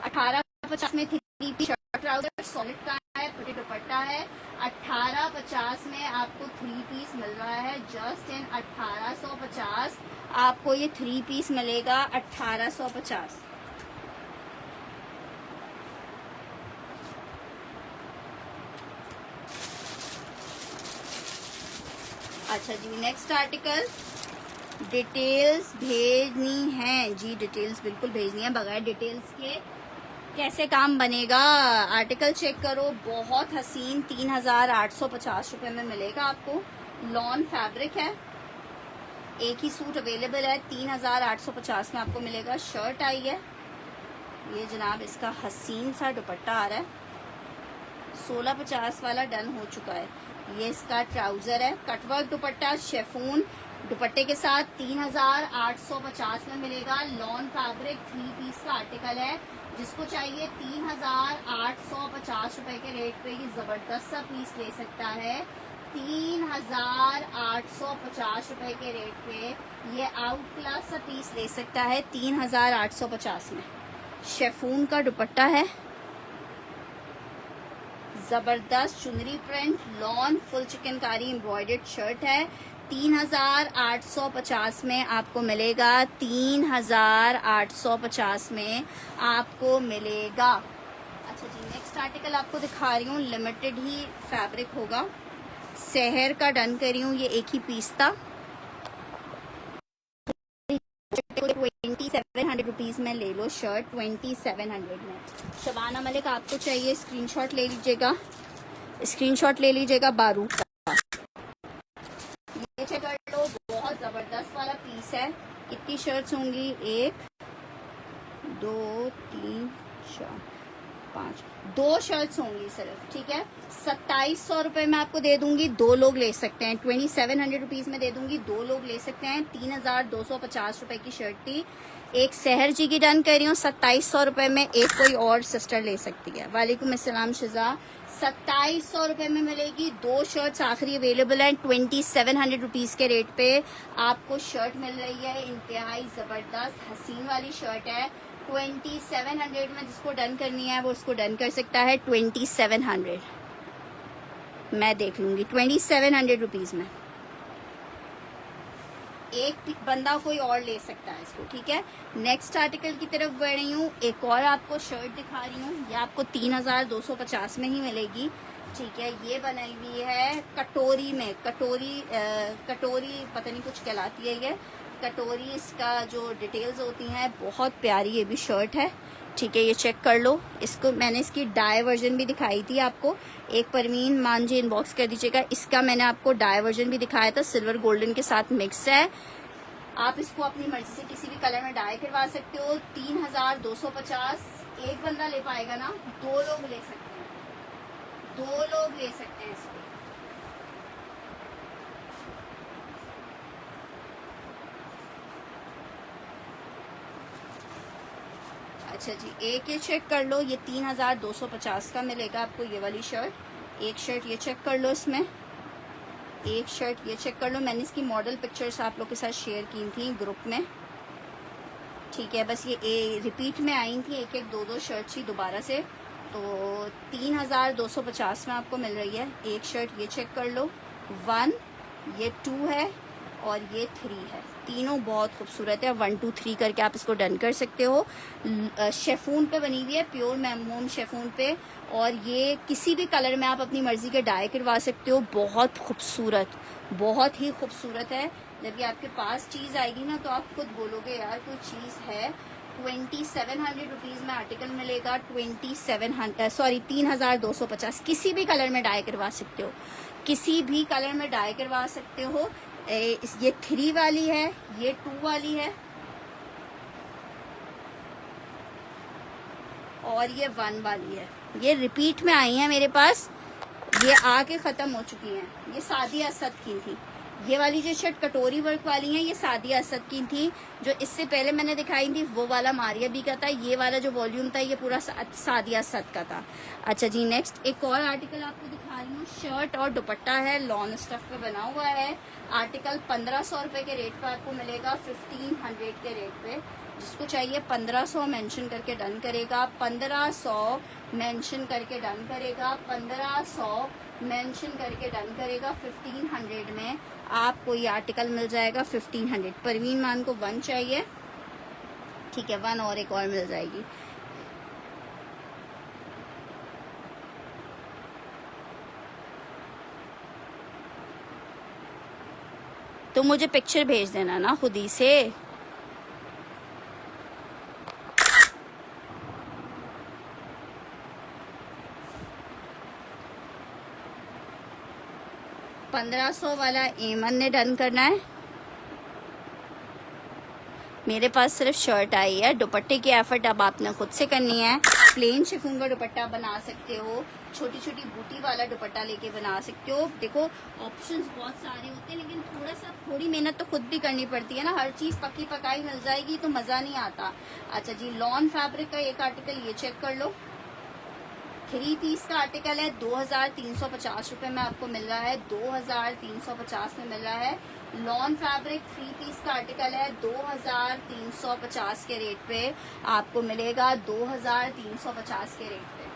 1850 में 3 पीस शर्ट ट्राउजर सॉलिड का है, प्रिटी दुपट्टा है। 1850 में आपको 3 पीस मिल रहा है। जस्ट इन 1850 आपको ये 3 पीस मिलेगा। 1850 अच्छा जी नेक्स्ट आर्टिकल। डिटेल्स भेजनी है जी, डिटेल्स बिल्कुल भेजनी है। बगैर डिटेल्स के कैसे काम बनेगा। आर्टिकल चेक करो बहुत हसीन 3850 रुपए में मिलेगा आपको। लॉन फैब्रिक है। एक ही सूट अवेलेबल है 3850 में आपको मिलेगा। शर्ट आई है ये जनाब, इसका हसीन सा दुपट्टा आ रहा है। 1650 वाला डन हो चुका है। ये इसका ट्राउजर है कटवर्क दुपट्टा शेफून दुपट्टे के साथ 3850 में मिलेगा। लॉन फैब्रिक 3 पीस का आर्टिकल है। जिसको चाहिए 3850 रुपए के रेट पे ये जबरदस्त सा पीस ले सकता है। 3850 रुपए के रेट पे ये आउट क्लास सा पीस ले सकता है 3850 में। शेफून का दुपट्टा है, जबरदस्त चुनरी print, lawn full chikankari embroidered shirt है। 3850 में आपको मिलेगा। 3850 में आपको मिलेगा। अच्छा जी नेक्स्ट आर्टिकल आपको दिखा रही हूँ। लिमिटेड ही फैब्रिक होगा। शहर का डन कर रही हूँ। ये एक ही पीस था। 2700 रुपीज में ले लो शर्ट। 2700 में। शबाना मलिक आपको चाहिए स्क्रीनशॉट ले लीजिएगा। स्क्रीनशॉट ले लीजिएगा बारूद का। ये चेक कर लो बहुत जबरदस्त वाला पीस है। कितनी शर्ट्स होंगी 1 2 3 4 5 2 शर्ट्स होंगी सिर्फ। ठीक है 2700 रुपए में आपको दे दूंगी। 2 लोग ले सकते हैं। 2700 रुपीज में दे दूंगी। 2 लोग ले सकते हैं। 3250 रुपए की शर्ट थी। एक सहर जी की डन कर रही हूँ 2700 रुपए में। एक कोई और सिस्टर ले सकती है। वालेकुम अस्सलाम शिजा 2700 रुपए में मिलेगी। 2 शर्ट्स आखिरी अवेलेबल हैं। 2700 रुपीज के रेट पे आपको शर्ट मिल रही है। इंतहाई जबरदस्त हसीन वाली शर्ट है। 2700 में जिसको डन करनी है वो उसको डन कर सकता है। 2700 मैं देख लूंगी। 2700 रुपीज में एक बंदा कोई और ले सकता है इसको। ठीक है नेक्स्ट आर्टिकल की तरफ बढ़ रही हूँ। एक और आपको शर्ट दिखा रही हूँ। ये आपको 3250 में ही मिलेगी। ठीक है ये बनाई हुई है कटोरी में। कटोरी पता नहीं कुछ कहलाती है ये कटोरी। इसका जो डिटेल्स होती हैं बहुत प्यारी ये भी शर्ट है। ठीक है, ये चेक कर लो। इसको मैंने इसकी डाई वर्जन भी दिखाई थी आपको। एक परवीन मान जी इनबॉक्स कर दीजिएगा, इसका मैंने आपको डाई वर्जन भी दिखाया था, सिल्वर गोल्डन के साथ मिक्स है। आप इसको अपनी मर्जी से किसी भी कलर में डाई करवा सकते हो। 3250 एक बंदा ले पाएगा ना, 2 लोग ले सकते हैं, 2 लोग ले सकते हैं इसको। अच्छा जी, एक ये चेक कर लो, ये 3250 का मिलेगा आपको ये वाली शर्ट। एक शर्ट ये चेक कर लो, इसमें एक शर्ट ये चेक कर लो। मैंने इसकी मॉडल पिक्चर्स आप लोग के साथ शेयर की थी ग्रुप में, ठीक है। बस ये रिपीट में आई थी, एक एक दो शर्ट थी दोबारा से। तो 3250 में आपको मिल रही है। एक शर्ट ये चेक कर लो, 1, ये 2 है और ये 3 है। तीनों बहुत खूबसूरत है। 1 2 3 करके आप इसको डन कर सकते हो। शेफून पे बनी हुई है, प्योर मैमोम शेफून पे। और ये किसी भी कलर में आप अपनी मर्जी के डाई करवा सकते हो। बहुत खूबसूरत, बहुत ही खूबसूरत है। जब ये आपके पास चीज़ आएगी ना तो आप खुद बोलोगे यार कोई चीज़ है। 2700 रुपीज़ में आर्टिकल मिलेगा। 3250 किसी भी कलर में डाई करवा सकते हो, किसी भी कलर में डाई करवा सकते हो। ये 3 वाली है, ये 2 वाली है और ये 1 वाली है। ये रिपीट में आई है मेरे पास, ये आके ख़त्म हो चुकी हैं। ये सादिया असद की थी। ये वाली जो शर्ट कटोरी वर्क वाली है, ये सादिया असद की थी। जो इससे पहले मैंने दिखाई थी वो वाला मारिया बी का था। ये वाला जो वॉल्यूम था ये पूरा सादिया असद का था। अच्छा जी, नेक्स्ट एक और आर्टिकल आपको दिखा रही हूँ। शर्ट और दुपट्टा है, लॉन स्टफ पे बना हुआ है। आर्टिकल 1500 रुपये के रेट पर आपको मिलेगा, 1500 के रेट पे। जिसको चाहिए 1500 मेंशन करके डन करेगा, 1500 मेंशन करके डन करेगा, 1500 मेंशन करके डन करेगा। 1500 में आपको ये आर्टिकल मिल जाएगा। 1500। परवीन मान को 1 चाहिए, ठीक है, 1 और एक और मिल जाएगी। तो मुझे पिक्चर भेज देना ना खुद ही से। $1500 वाला एमन ने डन करना है। मेरे पास सिर्फ शर्ट आई है। दुपट्टे की एफर्ट अब आपने खुद से करनी है। प्लेन शिफॉन का दुपट्टा बना सकते हो, छोटी छोटी बूटी वाला दुपट्टा लेके बना सकते हो। देखो ऑप्शंस बहुत सारे होते हैं, लेकिन थोड़ी मेहनत तो खुद भी करनी पड़ती है ना। हर चीज़ पक्की पकाई मिल जाएगी तो मज़ा नहीं आता। अच्छा जी, लॉन फैब्रिक का एक आर्टिकल ये चेक कर लो। 3 पीस का आर्टिकल है, 2350 रुपये में आपको मिल रहा है। 2350 में मिल रहा है। लॉन फैब्रिक 3 पीस का आर्टिकल है, 2350 के रेट पे आपको मिलेगा। 2350 के रेट पे।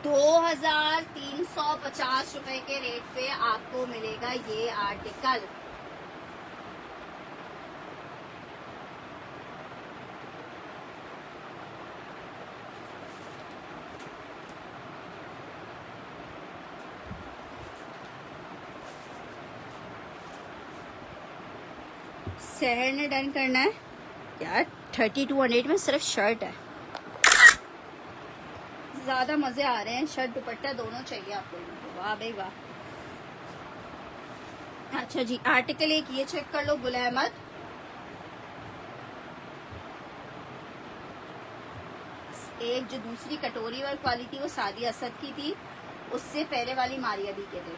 ₹2350 के रेट पे आपको मिलेगा ये आर्टिकल। शहर ने डन करना है यार। 3200 में सिर्फ शर्ट है। ज्यादा मजे आ रहे हैं। शर्ट दुपट्टा दोनों चाहिए आपको। वाह भाई वाह। अच्छा जी, आर्टिकल एक ये चेक कर लो, गुल अहमद। एक जो दूसरी कटोरी वर्क वाली थी वो सादिया असद की थी, उससे पहले वाली मारिया बी के थे।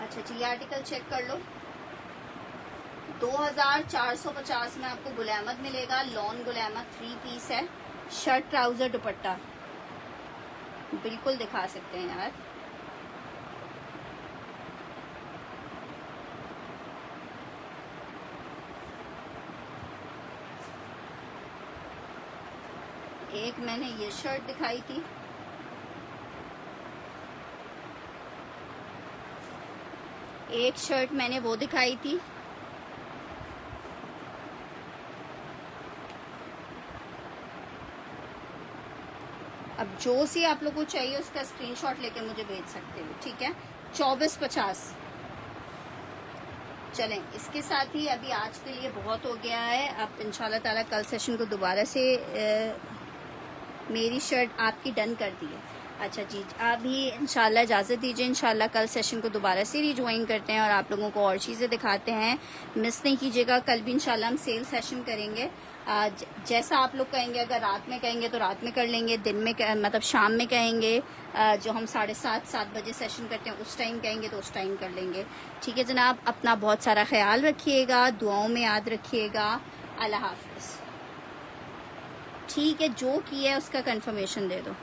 अच्छा जी, ये आर्टिकल चेक कर लो। 2450 में आपको गुल अहमद मिलेगा। लॉन गुल अहमद 3 पीस है। शर्ट ट्राउजर दुपट्टा बिल्कुल दिखा सकते हैं यार। एक मैंने ये शर्ट दिखाई थी, एक शर्ट मैंने वो दिखाई थी। अब जो सी आप लोग को चाहिए उसका स्क्रीनशॉट लेके मुझे भेज सकते हो, ठीक है। 2450। चलें, इसके साथ ही अभी आज के लिए बहुत हो गया है। अब इंशाल्लाह ताला कल सेशन को दोबारा से मेरी शर्ट आपकी डन कर दी है। अच्छा जी, अभी इंशाल्लाह इजाज़त दीजिए, इंशाल्लाह कल सेशन को दोबारा से रिज्वाइन करते हैं और आप लोगों को और चीज़ें दिखाते हैं। मिस नहीं कीजिएगा, कल भी इंशाल्लाह हम सेल सेशन करेंगे। जैसा आप लोग कहेंगे, अगर रात में कहेंगे तो रात में कर लेंगे, दिन में मतलब शाम में कहेंगे, जो हम 7:30 बजे सेशन करते हैं उस टाइम कहेंगे तो उस टाइम कर लेंगे, ठीक है जनाब। अपना बहुत सारा ख्याल रखिएगा, दुआओं में याद रखिएगा। अल्लाह हाफिज़। ठीक है, जो किया है उसका कंफर्मेशन दे दो।